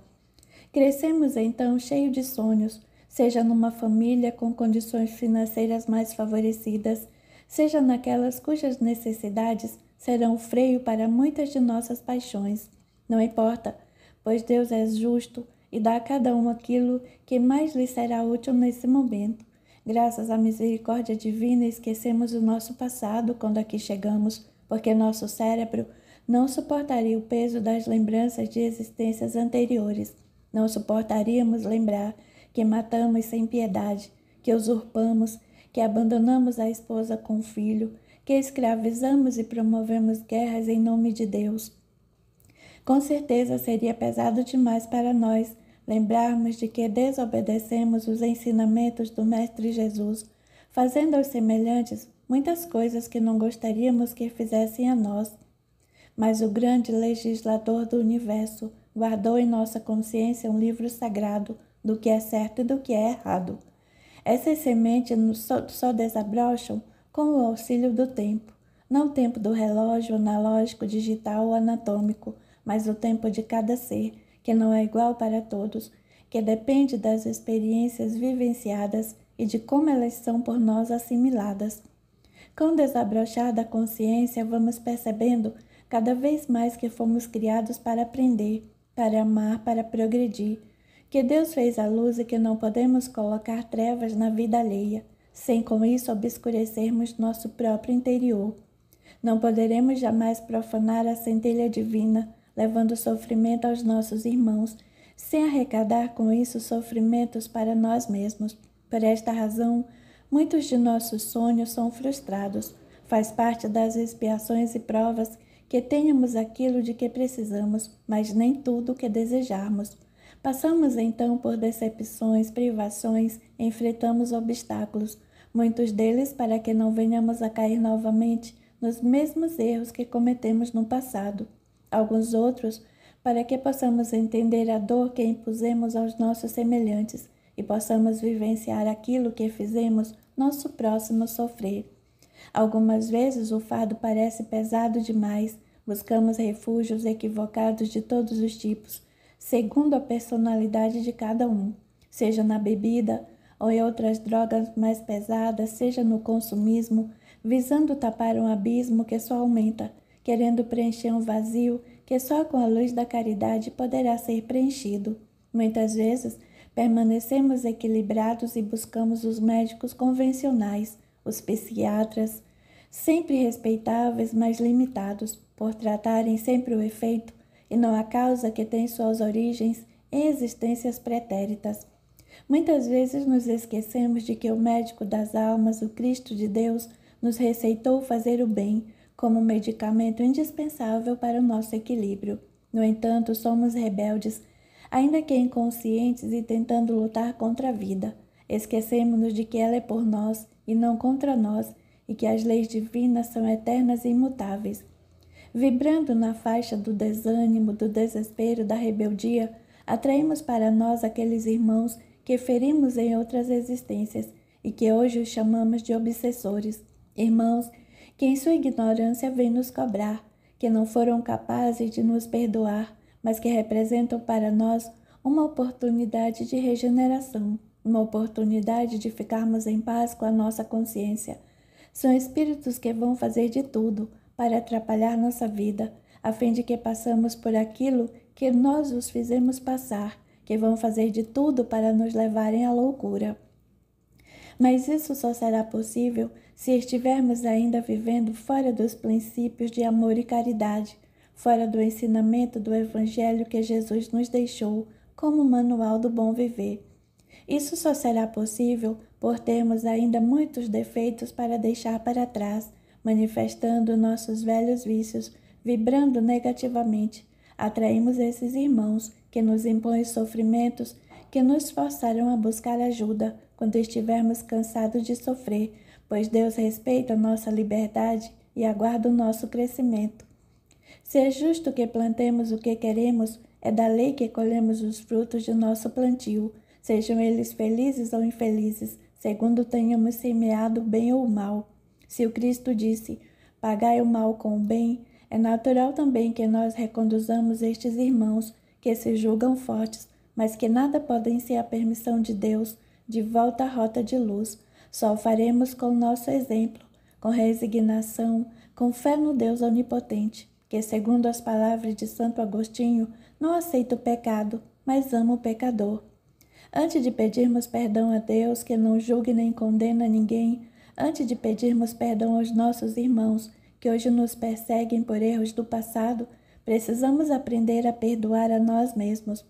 Crescemos então cheio de sonhos, seja numa família com condições financeiras mais favorecidas, seja naquelas cujas necessidades serão o freio para muitas de nossas paixões. Não importa, pois Deus é justo e dá a cada um aquilo que mais lhe será útil nesse momento. Graças à misericórdia divina, esquecemos o nosso passado quando aqui chegamos, porque nosso cérebro não suportaria o peso das lembranças de existências anteriores. Não suportaríamos lembrar que matamos sem piedade, que usurpamos, que abandonamos a esposa com o filho, que escravizamos e promovemos guerras em nome de Deus. Com certeza seria pesado demais para nós lembrarmos de que desobedecemos os ensinamentos do Mestre Jesus, fazendo aos semelhantes muitas coisas que não gostaríamos que fizessem a nós. Mas o grande legislador do universo guardou em nossa consciência um livro sagrado do que é certo e do que é errado. Essas sementes só desabrocham com o auxílio do tempo, não o tempo do relógio analógico, digital ou anatômico, mas o tempo de cada ser, que não é igual para todos, que depende das experiências vivenciadas e de como elas são por nós assimiladas. Com o desabrochar da consciência, vamos percebendo cada vez mais que fomos criados para aprender, para amar, para progredir, que Deus fez a luz e que não podemos colocar trevas na vida alheia, sem com isso obscurecermos nosso próprio interior. Não poderemos jamais profanar a centelha divina, levando sofrimento aos nossos irmãos, sem arrecadar com isso sofrimentos para nós mesmos. Por esta razão, muitos de nossos sonhos são frustrados. Faz parte das expiações e provas que tenhamos aquilo de que precisamos, mas nem tudo o que desejarmos. Passamos então por decepções, privações, enfrentamos obstáculos, muitos deles para que não venhamos a cair novamente nos mesmos erros que cometemos no passado. Alguns outros para que possamos entender a dor que impusemos aos nossos semelhantes e possamos vivenciar aquilo que fizemos nosso próximo sofrer. Algumas vezes o fardo parece pesado demais, buscamos refúgios equivocados de todos os tipos, segundo a personalidade de cada um, seja na bebida ou em outras drogas mais pesadas, seja no consumismo, visando tapar um abismo que só aumenta, querendo preencher um vazio que só com a luz da caridade poderá ser preenchido. Muitas vezes, permanecemos equilibrados e buscamos os médicos convencionais, os psiquiatras, sempre respeitáveis, mas limitados, por tratarem sempre o efeito e não a causa que tem suas origens em existências pretéritas. Muitas vezes nos esquecemos de que o médico das almas, o Cristo de Deus, nos receitou fazer o bem como medicamento indispensável para o nosso equilíbrio. No entanto, somos rebeldes, ainda que inconscientes e tentando lutar contra a vida. Esquecemos-nos de que ela é por nós e não contra nós, e que as leis divinas são eternas e imutáveis. Vibrando na faixa do desânimo, do desespero, da rebeldia, atraímos para nós aqueles irmãos que ferimos em outras existências e que hoje os chamamos de obsessores. Irmãos que em sua ignorância vêm nos cobrar, que não foram capazes de nos perdoar, mas que representam para nós uma oportunidade de regeneração, uma oportunidade de ficarmos em paz com a nossa consciência. São espíritos que vão fazer de tudo para atrapalhar nossa vida, a fim de que passamos por aquilo que nós os fizemos passar, que vão fazer de tudo para nos levarem à loucura. Mas isso só será possível se estivermos ainda vivendo fora dos princípios de amor e caridade, fora do ensinamento do Evangelho que Jesus nos deixou como manual do bom viver. Isso só será possível por termos ainda muitos defeitos para deixar para trás, manifestando nossos velhos vícios, vibrando negativamente. Atraímos esses irmãos que nos impõem sofrimentos, que nos forçaram a buscar ajuda quando estivermos cansados de sofrer, pois Deus respeita a nossa liberdade e aguarda o nosso crescimento. Se é justo que plantemos o que queremos, é da lei que colhemos os frutos de nosso plantio, sejam eles felizes ou infelizes, segundo tenhamos semeado bem ou mal. Se o Cristo disse, pagai o mal com o bem, é natural também que nós reconduzamos estes irmãos que se julgam fortes, mas que nada podem ser a permissão de Deus, de volta à rota de luz. Só o faremos com nosso exemplo, com resignação, com fé no Deus onipotente, que, segundo as palavras de Santo Agostinho, não aceita o pecado, mas ama o pecador. Antes de pedirmos perdão a Deus, que não julgue nem condena ninguém, antes de pedirmos perdão aos nossos irmãos, que hoje nos perseguem por erros do passado, precisamos aprender a perdoar a nós mesmos.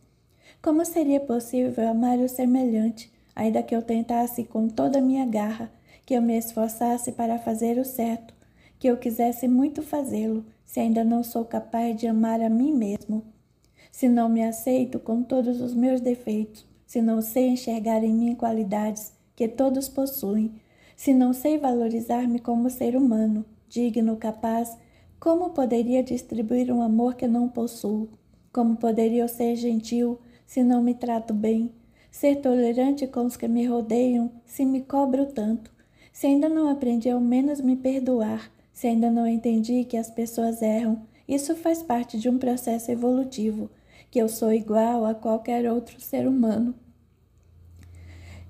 Como seria possível amar o semelhante, ainda que eu tentasse com toda a minha garra, que eu me esforçasse para fazer o certo, que eu quisesse muito fazê-lo, se ainda não sou capaz de amar a mim mesmo? Se não me aceito com todos os meus defeitos, se não sei enxergar em mim qualidades que todos possuem, se não sei valorizar-me como ser humano, digno, capaz, como poderia distribuir um amor que não possuo? Como poderia eu ser gentil se não me trato bem? Ser tolerante com os que me rodeiam se me cobro tanto? Se ainda não aprendi ao menos me perdoar, se ainda não entendi que as pessoas erram, isso faz parte de um processo evolutivo, que eu sou igual a qualquer outro ser humano.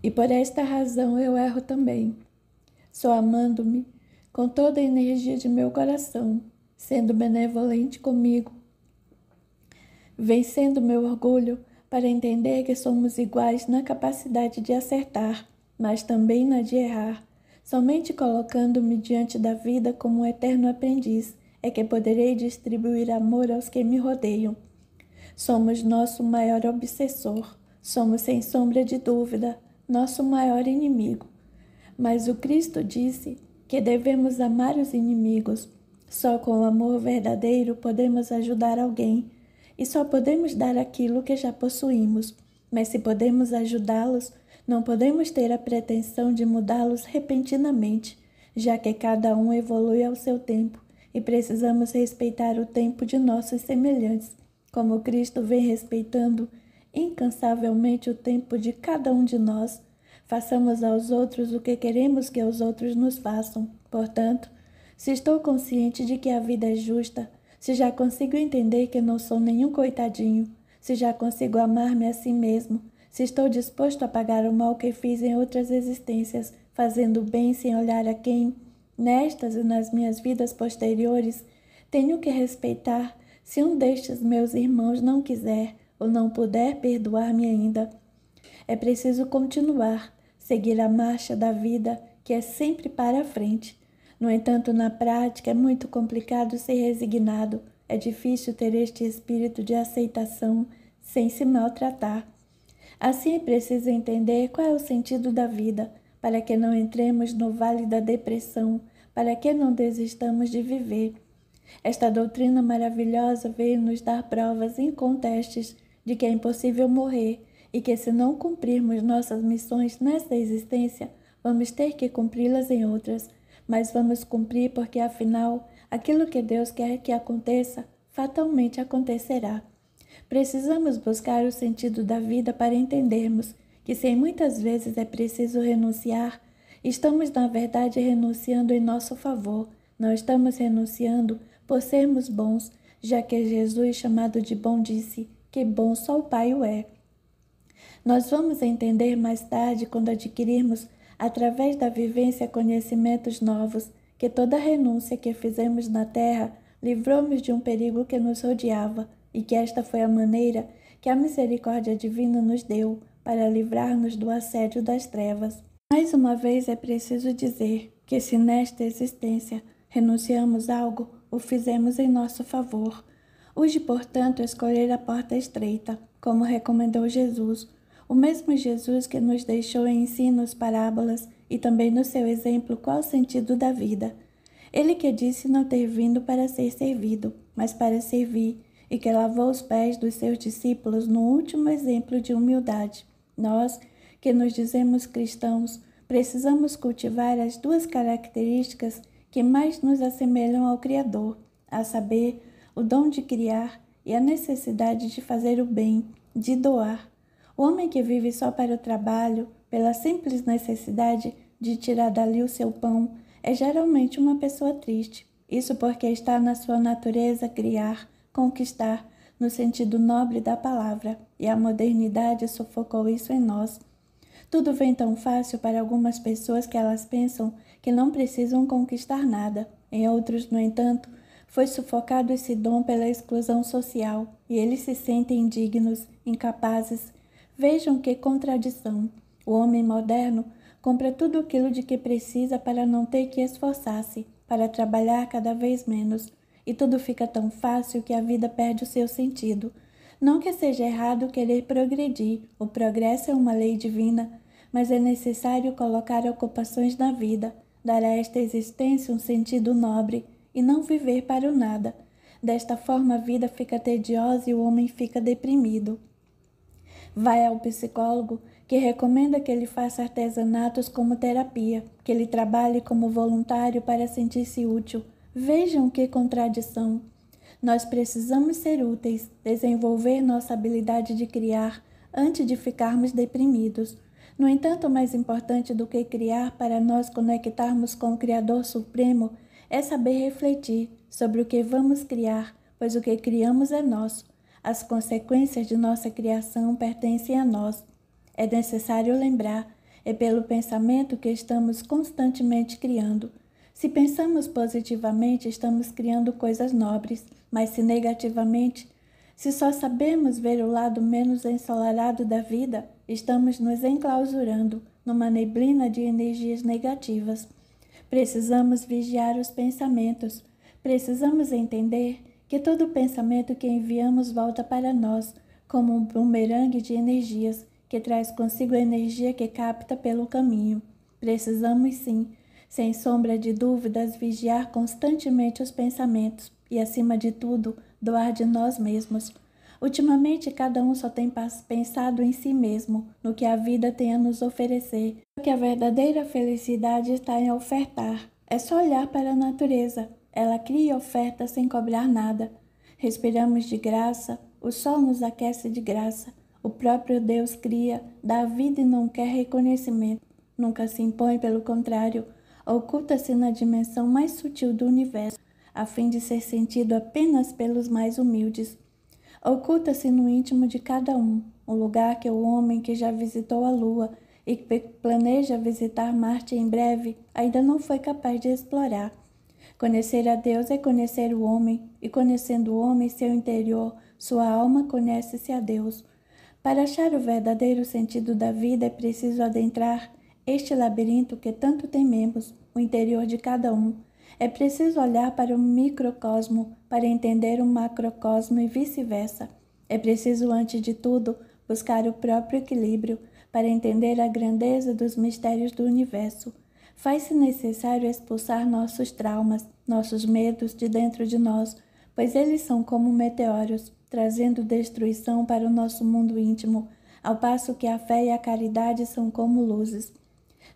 E por esta razão eu erro também. Só amando-me com toda a energia de meu coração, sendo benevolente comigo, vencendo meu orgulho, para entender que somos iguais na capacidade de acertar, mas também na de errar. Somente colocando-me diante da vida como um eterno aprendiz é que poderei distribuir amor aos que me rodeiam. Somos nosso maior obsessor, somos sem sombra de dúvida nosso maior inimigo. Mas o Cristo disse que devemos amar os inimigos. Só com o amor verdadeiro podemos ajudar alguém, e só podemos dar aquilo que já possuímos. Mas se podemos ajudá-los, não podemos ter a pretensão de mudá-los repentinamente, já que cada um evolui ao seu tempo, e precisamos respeitar o tempo de nossos semelhantes, como Cristo vem respeitando incansavelmente o tempo de cada um de nós. Façamos aos outros o que queremos que os outros nos façam. Portanto, se estou consciente de que a vida é justa, se já consigo entender que não sou nenhum coitadinho, se já consigo amar-me a si mesmo, se estou disposto a pagar o mal que fiz em outras existências, fazendo bem sem olhar a quem, nestas e nas minhas vidas posteriores, tenho que respeitar se um destes meus irmãos não quiser ou não puder perdoar-me ainda. É preciso continuar, seguir a marcha da vida, que é sempre para a frente. No entanto, na prática é muito complicado ser resignado. É difícil ter este espírito de aceitação sem se maltratar. Assim é preciso entender qual é o sentido da vida, para que não entremos no vale da depressão, para que não desistamos de viver. Esta doutrina maravilhosa veio nos dar provas incontestes de que é impossível morrer e que, se não cumprirmos nossas missões nesta existência, vamos ter que cumpri-las em outras, mas vamos cumprir porque, afinal, aquilo que Deus quer que aconteça, fatalmente acontecerá. Precisamos buscar o sentido da vida para entendermos que, se muitas vezes é preciso renunciar, estamos, na verdade, renunciando em nosso favor. Não estamos renunciando por sermos bons, já que Jesus, chamado de bom, disse que bom só o Pai o é. Nós vamos entender mais tarde, quando adquirirmos, através da vivência, conhecimentos novos, que toda renúncia que fizemos na terra livrou-nos de um perigo que nos rodeava, e que esta foi a maneira que a misericórdia divina nos deu para livrar-nos do assédio das trevas. Mais uma vez é preciso dizer que, se nesta existência renunciamos algo, o fizemos em nosso favor. Urge, portanto, escolher a porta estreita, como recomendou Jesus, o mesmo Jesus que nos deixou em ensinos, parábolas e também no seu exemplo qual o sentido da vida. Ele que disse não ter vindo para ser servido, mas para servir, e que lavou os pés dos seus discípulos no último exemplo de humildade. Nós, que nos dizemos cristãos, precisamos cultivar as duas características que mais nos assemelham ao Criador, a saber, o dom de criar e a necessidade de fazer o bem, de doar. O homem que vive só para o trabalho, pela simples necessidade de tirar dali o seu pão, é geralmente uma pessoa triste. Isso porque está na sua natureza criar, conquistar, no sentido nobre da palavra, e a modernidade sufocou isso em nós. Tudo vem tão fácil para algumas pessoas que elas pensam que não precisam conquistar nada. Em outros, no entanto, foi sufocado esse dom pela exclusão social, e eles se sentem indignos, incapazes. Vejam que contradição. O homem moderno compra tudo aquilo de que precisa para não ter que esforçar-se, para trabalhar cada vez menos, e tudo fica tão fácil que a vida perde o seu sentido. Não que seja errado querer progredir, o progresso é uma lei divina, mas é necessário colocar ocupações na vida, dar a esta existência um sentido nobre e não viver para o nada. Desta forma a vida fica tediosa e o homem fica deprimido. Vai ao psicólogo, que recomenda que ele faça artesanatos como terapia, que ele trabalhe como voluntário para sentir-se útil. Vejam que contradição! Nós precisamos ser úteis, desenvolver nossa habilidade de criar antes de ficarmos deprimidos. No entanto, mais importante do que criar para nós conectarmos com o Criador Supremo é saber refletir sobre o que vamos criar, pois o que criamos é nosso. As consequências de nossa criação pertencem a nós. É necessário lembrar, é pelo pensamento que estamos constantemente criando. Se pensamos positivamente, estamos criando coisas nobres, mas se negativamente, Se só sabemos ver o lado menos ensolarado da vida, estamos nos enclausurando numa neblina de energias negativas. Precisamos vigiar os pensamentos. Precisamos entender que todo pensamento que enviamos volta para nós, como um bumerangue de energias, que traz consigo a energia que capta pelo caminho. Precisamos sim, sem sombra de dúvidas, vigiar constantemente os pensamentos e, acima de tudo, doar de nós mesmos. Ultimamente, cada um só tem pensado em si mesmo, no que a vida tem a nos oferecer. Que a verdadeira felicidade está em ofertar. É só olhar para a natureza. Ela cria e oferta sem cobrar nada. Respiramos de graça, o sol nos aquece de graça. O próprio Deus cria, dá vida e não quer reconhecimento. Nunca se impõe, pelo contrário, oculta-se na dimensão mais sutil do universo, a fim de ser sentido apenas pelos mais humildes. Oculta-se no íntimo de cada um lugar que o homem que já visitou a Lua e que planeja visitar Marte em breve ainda não foi capaz de explorar. Conhecer a Deus é conhecer o homem, e conhecendo o homem, seu interior, sua alma, conhece-se a Deus. Para achar o verdadeiro sentido da vida é preciso adentrar este labirinto que tanto tememos, o interior de cada um. É preciso olhar para o microcosmo para entender o macrocosmo e vice-versa. É preciso, antes de tudo, buscar o próprio equilíbrio para entender a grandeza dos mistérios do universo. Faz-se necessário expulsar nossos traumas, nossos medos de dentro de nós, pois eles são como meteoros, trazendo destruição para o nosso mundo íntimo, ao passo que a fé e a caridade são como luzes.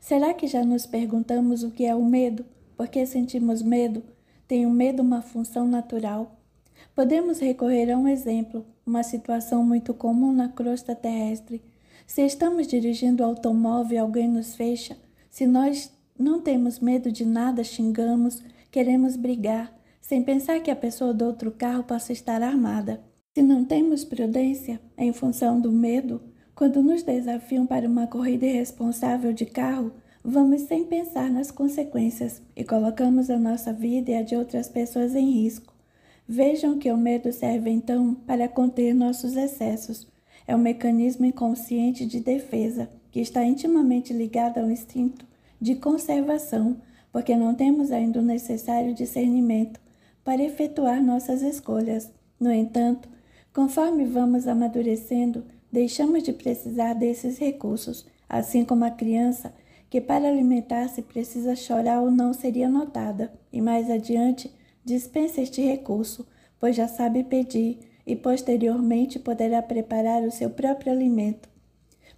Será que já nos perguntamos o que é o medo? Por que sentimos medo? Tem o medo uma função natural? Podemos recorrer a um exemplo, uma situação muito comum na crosta terrestre. Se estamos dirigindo o automóvel e alguém nos fecha, se nós não temos medo de nada, xingamos, queremos brigar, sem pensar que a pessoa do outro carro possa estar armada. Se não temos prudência, em função do medo, quando nos desafiam para uma corrida irresponsável de carro, vamos sem pensar nas consequências e colocamos a nossa vida e a de outras pessoas em risco. Vejam que o medo serve então para conter nossos excessos. É um mecanismo inconsciente de defesa que está intimamente ligado ao instinto de conservação, porque não temos ainda o necessário discernimento para efetuar nossas escolhas. No entanto, conforme vamos amadurecendo, deixamos de precisar desses recursos, assim como a criança que para alimentar-se precisa chorar ou não seria notada, e mais adiante dispensa este recurso, pois já sabe pedir e posteriormente poderá preparar o seu próprio alimento.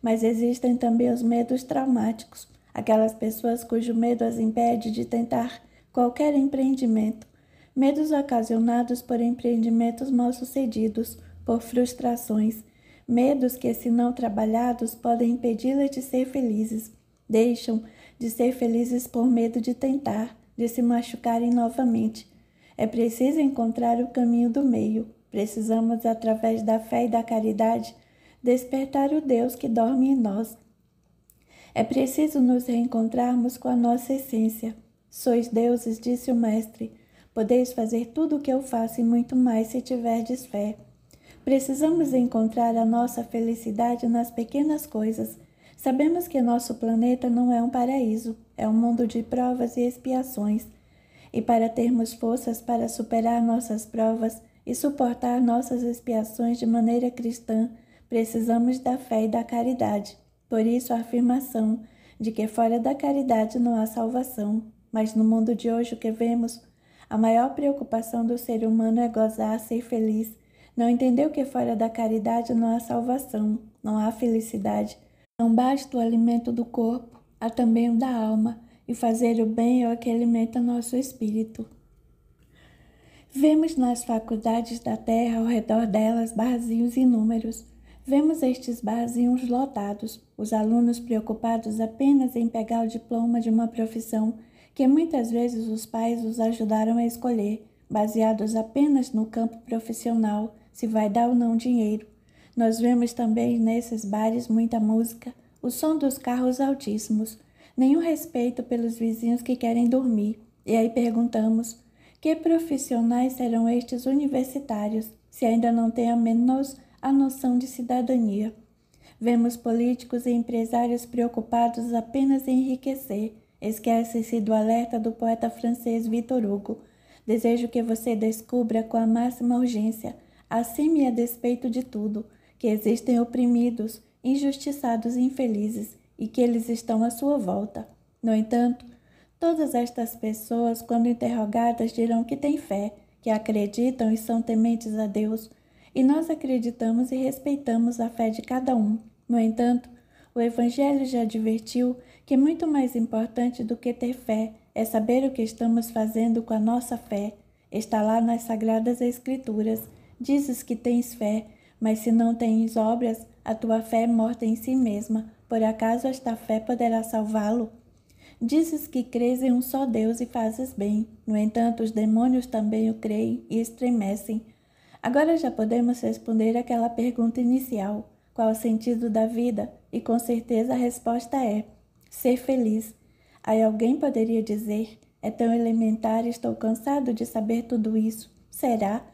Mas existem também os medos traumáticos, aquelas pessoas cujo medo as impede de tentar qualquer empreendimento, medos ocasionados por empreendimentos mal-sucedidos, por frustrações, medos que, se não trabalhados, podem impedi-las de ser felizes. Deixam de ser felizes por medo de tentar, de se machucarem novamente. É preciso encontrar o caminho do meio. Precisamos, através da fé e da caridade, despertar o Deus que dorme em nós. É preciso nos reencontrarmos com a nossa essência. Sois deuses, disse o Mestre. Podeis fazer tudo o que eu faço e muito mais se tiverdes fé. Precisamos encontrar a nossa felicidade nas pequenas coisas. Sabemos que nosso planeta não é um paraíso, é um mundo de provas e expiações. E para termos forças para superar nossas provas e suportar nossas expiações de maneira cristã, precisamos da fé e da caridade. Por isso a afirmação de que fora da caridade não há salvação. Mas no mundo de hoje o que vemos? A maior preocupação do ser humano é gozar, ser feliz. Não entendeu que fora da caridade não há salvação, não há felicidade. Não basta o alimento do corpo, há também o da alma, e fazer o bem é o que alimenta nosso espírito. Vemos nas faculdades da terra, ao redor delas, barzinhos inúmeros. Vemos estes barzinhos lotados, os alunos preocupados apenas em pegar o diploma de uma profissão que muitas vezes os pais os ajudaram a escolher, baseados apenas no campo profissional, se vai dar ou não dinheiro. Nós vemos também nesses bares muita música, o som dos carros altíssimos, nenhum respeito pelos vizinhos que querem dormir. E aí perguntamos, Que profissionais serão estes universitários, se ainda não têm a menos a noção de cidadania? Vemos políticos e empresários preocupados apenas em enriquecer. Esquece-se do alerta do poeta francês Victor Hugo. Desejo que você descubra com a máxima urgência, acima e a despeito de tudo, que existem oprimidos, injustiçados e infelizes, e que eles estão à sua volta. No entanto, todas estas pessoas, quando interrogadas, dirão que têm fé, que acreditam e são tementes a Deus, e nós acreditamos e respeitamos a fé de cada um. No entanto, o Evangelho já advertiu que muito mais importante do que ter fé é saber o que estamos fazendo com a nossa fé. Está lá nas Sagradas Escrituras. Dizes que tens fé, mas se não tens obras, a tua fé é morta em si mesma. Por acaso esta fé poderá salvá-lo? Dizes que crês em um só Deus e fazes bem. No entanto, os demônios também o creem e estremecem. Agora já podemos responder aquela pergunta inicial: qual o sentido da vida? E com certeza a resposta é: ser feliz. Aí alguém poderia dizer: é tão elementar, estou cansado de saber tudo isso. Será?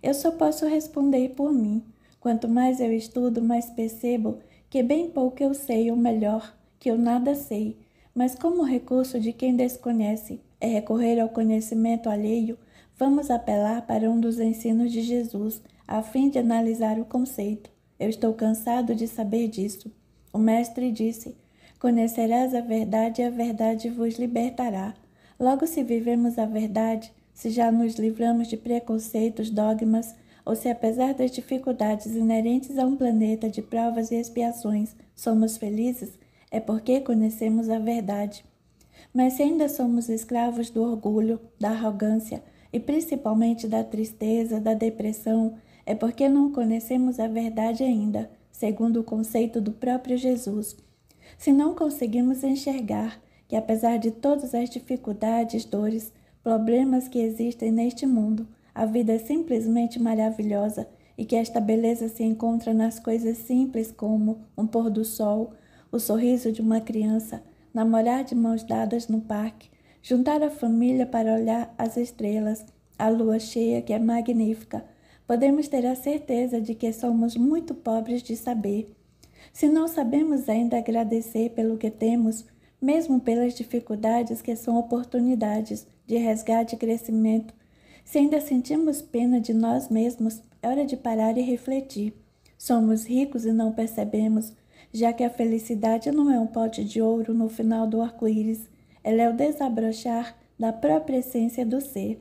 Eu só posso responder por mim. Quanto mais eu estudo, mais percebo que bem pouco eu sei, ou melhor, que eu nada sei. Mas como recurso de quem desconhece é recorrer ao conhecimento alheio, vamos apelar para um dos ensinos de Jesus, a fim de analisar o conceito. Eu estou cansado de saber disso. O Mestre disse: conhecerás a verdade e a verdade vos libertará. Logo, se vivemos a verdade, se já nos livramos de preconceitos, dogmas, ou se apesar das dificuldades inerentes a um planeta de provas e expiações, somos felizes, é porque conhecemos a verdade. Mas se ainda somos escravos do orgulho, da arrogância e principalmente da tristeza, da depressão, é porque não conhecemos a verdade ainda, segundo o conceito do próprio Jesus. Se não conseguimos enxergar que, apesar de todas as dificuldades, dores, problemas que existem neste mundo, a vida é simplesmente maravilhosa e que esta beleza se encontra nas coisas simples como um pôr do sol, o sorriso de uma criança, namorar de mãos dadas no parque, juntar a família para olhar as estrelas, a lua cheia que é magnífica, podemos ter a certeza de que somos muito pobres de saber. Se não sabemos ainda agradecer pelo que temos, mesmo pelas dificuldades que são oportunidades de resgate e crescimento, se ainda sentimos pena de nós mesmos, é hora de parar e refletir. Somos ricos e não percebemos, já que a felicidade não é um pote de ouro no final do arco-íris, ela é o desabrochar da própria essência do ser.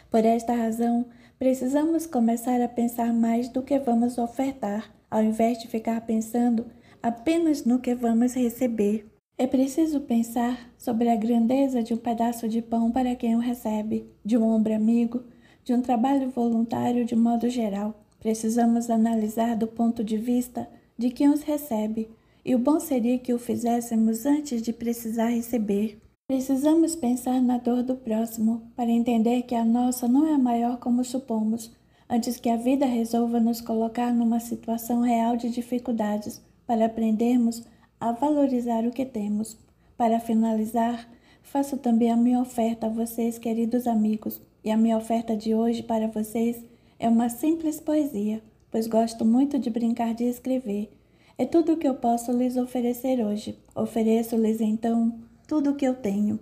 Por esta razão, precisamos começar a pensar mais do que vamos ofertar, ao invés de ficar pensando apenas no que vamos receber. É preciso pensar sobre a grandeza de um pedaço de pão para quem o recebe, de um ombro amigo, de um trabalho voluntário de modo geral. Precisamos analisar do ponto de vista de quem os recebe, e o bom seria que o fizéssemos antes de precisar receber. Precisamos pensar na dor do próximo, para entender que a nossa não é a maior como supomos, antes que a vida resolva nos colocar numa situação real de dificuldades, para aprendermos a valorizar o que temos. Para finalizar, faço também a minha oferta a vocês, queridos amigos, e a minha oferta de hoje para vocês é uma simples poesia, pois gosto muito de brincar de escrever. É tudo o que eu posso lhes oferecer hoje. Ofereço-lhes, então, tudo o que eu tenho.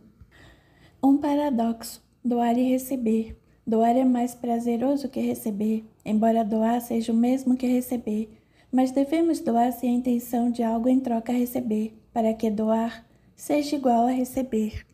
Um paradoxo: doar e receber. Doar é mais prazeroso que receber, embora doar seja o mesmo que receber. Mas devemos doar sem a intenção de algo em troca a receber, para que doar seja igual a receber.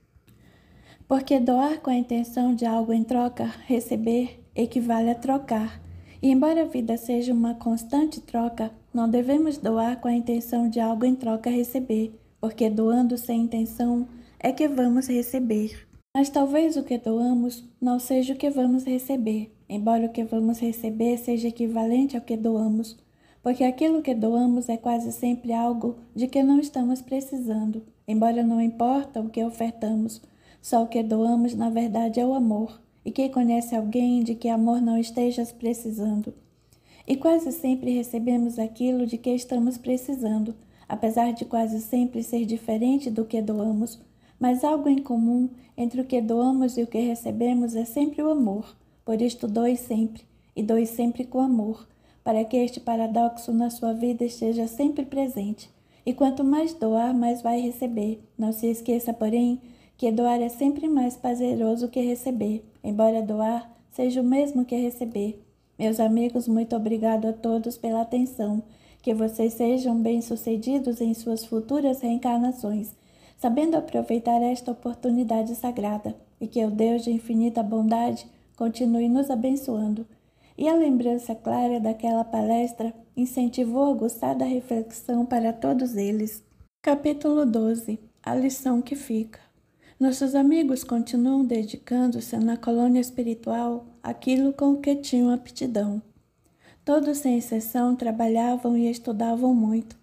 Porque doar com a intenção de algo em troca, receber, equivale a trocar. E embora a vida seja uma constante troca, não devemos doar com a intenção de algo em troca a receber, porque doando sem intenção é que vamos receber. Mas talvez o que doamos não seja o que vamos receber, embora o que vamos receber seja equivalente ao que doamos, porque aquilo que doamos é quase sempre algo de que não estamos precisando, embora não importa o que ofertamos, só o que doamos na verdade é o amor, e quem conhece alguém de que amor não estejas precisando? E quase sempre recebemos aquilo de que estamos precisando, apesar de quase sempre ser diferente do que doamos. mas algo em comum entre o que doamos e o que recebemos é sempre o amor. Por isto doe sempre, e doe sempre com amor, para que este paradoxo na sua vida esteja sempre presente. E quanto mais doar, mais vai receber. Não se esqueça, porém, que doar é sempre mais prazeroso que receber, embora doar seja o mesmo que receber. Meus amigos, muito obrigado a todos pela atenção. Que vocês sejam bem-sucedidos em suas futuras reencarnações, sabendo aproveitar esta oportunidade sagrada, e que o Deus de infinita bondade continue nos abençoando. E a lembrança clara daquela palestra incentivou a gostar da reflexão para todos eles. Capítulo 12. A lição que fica. Nossos amigos continuam dedicando-se na colônia espiritual àquilo com que tinham aptidão. Todos, sem exceção, trabalhavam e estudavam muito.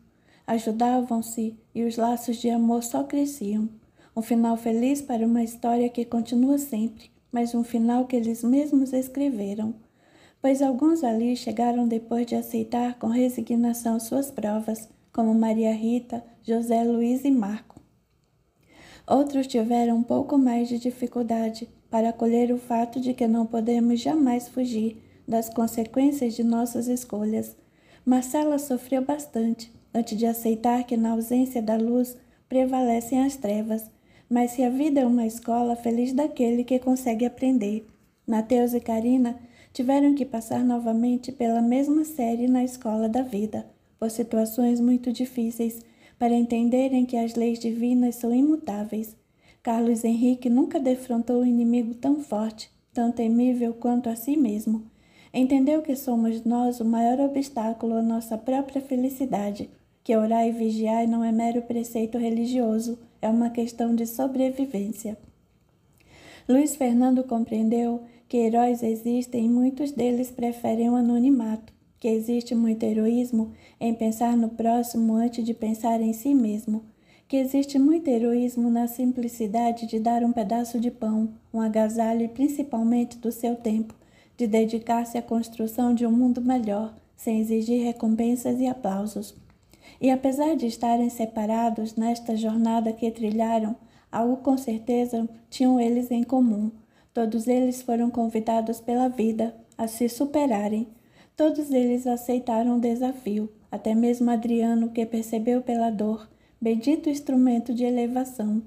Ajudavam-se e os laços de amor só cresciam. Um final feliz para uma história que continua sempre, mas um final que eles mesmos escreveram. Pois alguns ali chegaram depois de aceitar com resignação suas provas, como Maria Rita, José Luiz e Marco. Outros tiveram um pouco mais de dificuldade para acolher o fato de que não podemos jamais fugir das consequências de nossas escolhas. Marcela sofreu bastante antes de aceitar que na ausência da luz prevalecem as trevas, mas se a vida é uma escola, feliz daquele que consegue aprender. Mateus e Karina tiveram que passar novamente pela mesma série na escola da vida, por situações muito difíceis, para entenderem que as leis divinas são imutáveis. Carlos Henrique nunca defrontou um inimigo tão forte, tão temível quanto a si mesmo. Entendeu que somos nós o maior obstáculo à nossa própria felicidade, que orar e vigiar não é mero preceito religioso, é uma questão de sobrevivência. Luiz Fernando compreendeu que heróis existem e muitos deles preferem o anonimato, que existe muito heroísmo em pensar no próximo antes de pensar em si mesmo, que existe muito heroísmo na simplicidade de dar um pedaço de pão, um agasalho e principalmente do seu tempo, de dedicar-se à construção de um mundo melhor, sem exigir recompensas e aplausos. E apesar de estarem separados nesta jornada que trilharam, algo com certeza tinham eles em comum. Todos eles foram convidados pela vida a se superarem. Todos eles aceitaram o desafio, até mesmo Adriano, que percebeu pela dor, bendito instrumento de elevação,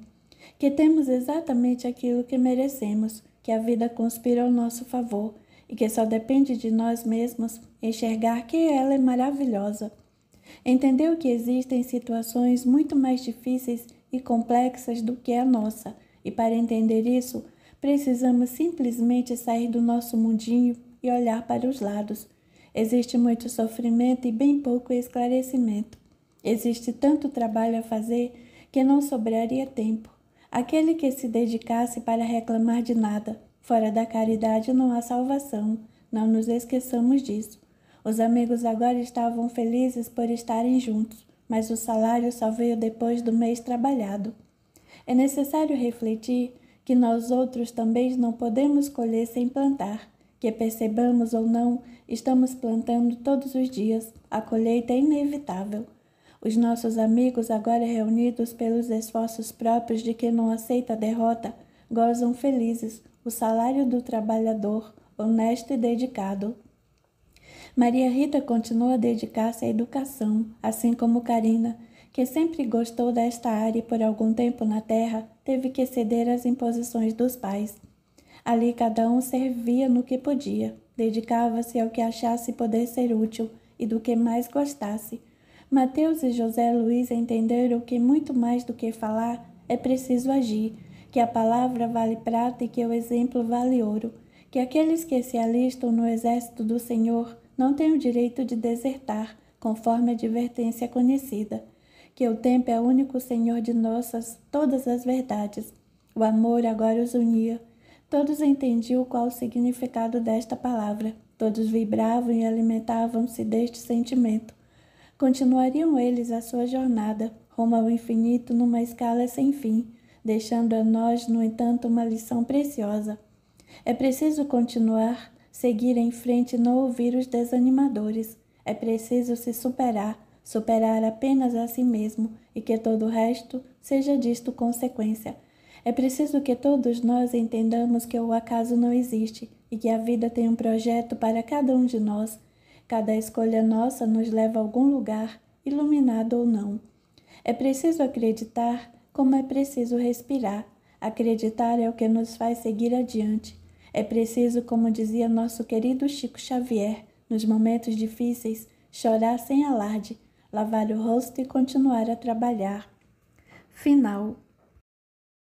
que temos exatamente aquilo que merecemos, que a vida conspira ao nosso favor, e que só depende de nós mesmos enxergar que ela é maravilhosa. Entendeu que existem situações muito mais difíceis e complexas do que a nossa, e para entender isso, precisamos simplesmente sair do nosso mundinho e olhar para os lados. Existe muito sofrimento e bem pouco esclarecimento. Existe tanto trabalho a fazer que não sobraria tempo. Aquele que se dedicasse para reclamar de nada, fora da caridade não há salvação, não nos esqueçamos disso. Os amigos agora estavam felizes por estarem juntos, mas o salário só veio depois do mês trabalhado. É necessário refletir que nós outros também não podemos colher sem plantar, que percebamos ou não, estamos plantando todos os dias, a colheita é inevitável. Os nossos amigos, agora reunidos pelos esforços próprios de quem não aceita a derrota, gozam felizes o salário do trabalhador, honesto e dedicado. Maria Rita continua a dedicar-se à educação, assim como Karina, que sempre gostou desta área e por algum tempo na terra teve que ceder às imposições dos pais. Ali cada um servia no que podia, dedicava-se ao que achasse poder ser útil e do que mais gostasse. Mateus e José Luiz entenderam que muito mais do que falar é preciso agir, que a palavra vale prata e que o exemplo vale ouro, que aqueles que se alistam no exército do Senhor não têm o direito de desertar, conforme a advertência conhecida, que o tempo é o único Senhor de todas as verdades. O amor agora os unia. Todos entendiam qual o significado desta palavra, todos vibravam e alimentavam-se deste sentimento. Continuariam eles a sua jornada, rumo ao infinito numa escala sem fim, deixando a nós, no entanto, uma lição preciosa. É preciso continuar, seguir em frente e não ouvir os desanimadores. É preciso se superar apenas a si mesmo e que todo o resto seja disto consequência. É preciso que todos nós entendamos que o acaso não existe e que a vida tem um projeto para cada um de nós. Cada escolha nossa nos leva a algum lugar, iluminado ou não. É preciso acreditar, como é preciso respirar. Acreditar é o que nos faz seguir adiante. É preciso, como dizia nosso querido Chico Xavier, nos momentos difíceis, chorar sem alarde, lavar o rosto e continuar a trabalhar. Final.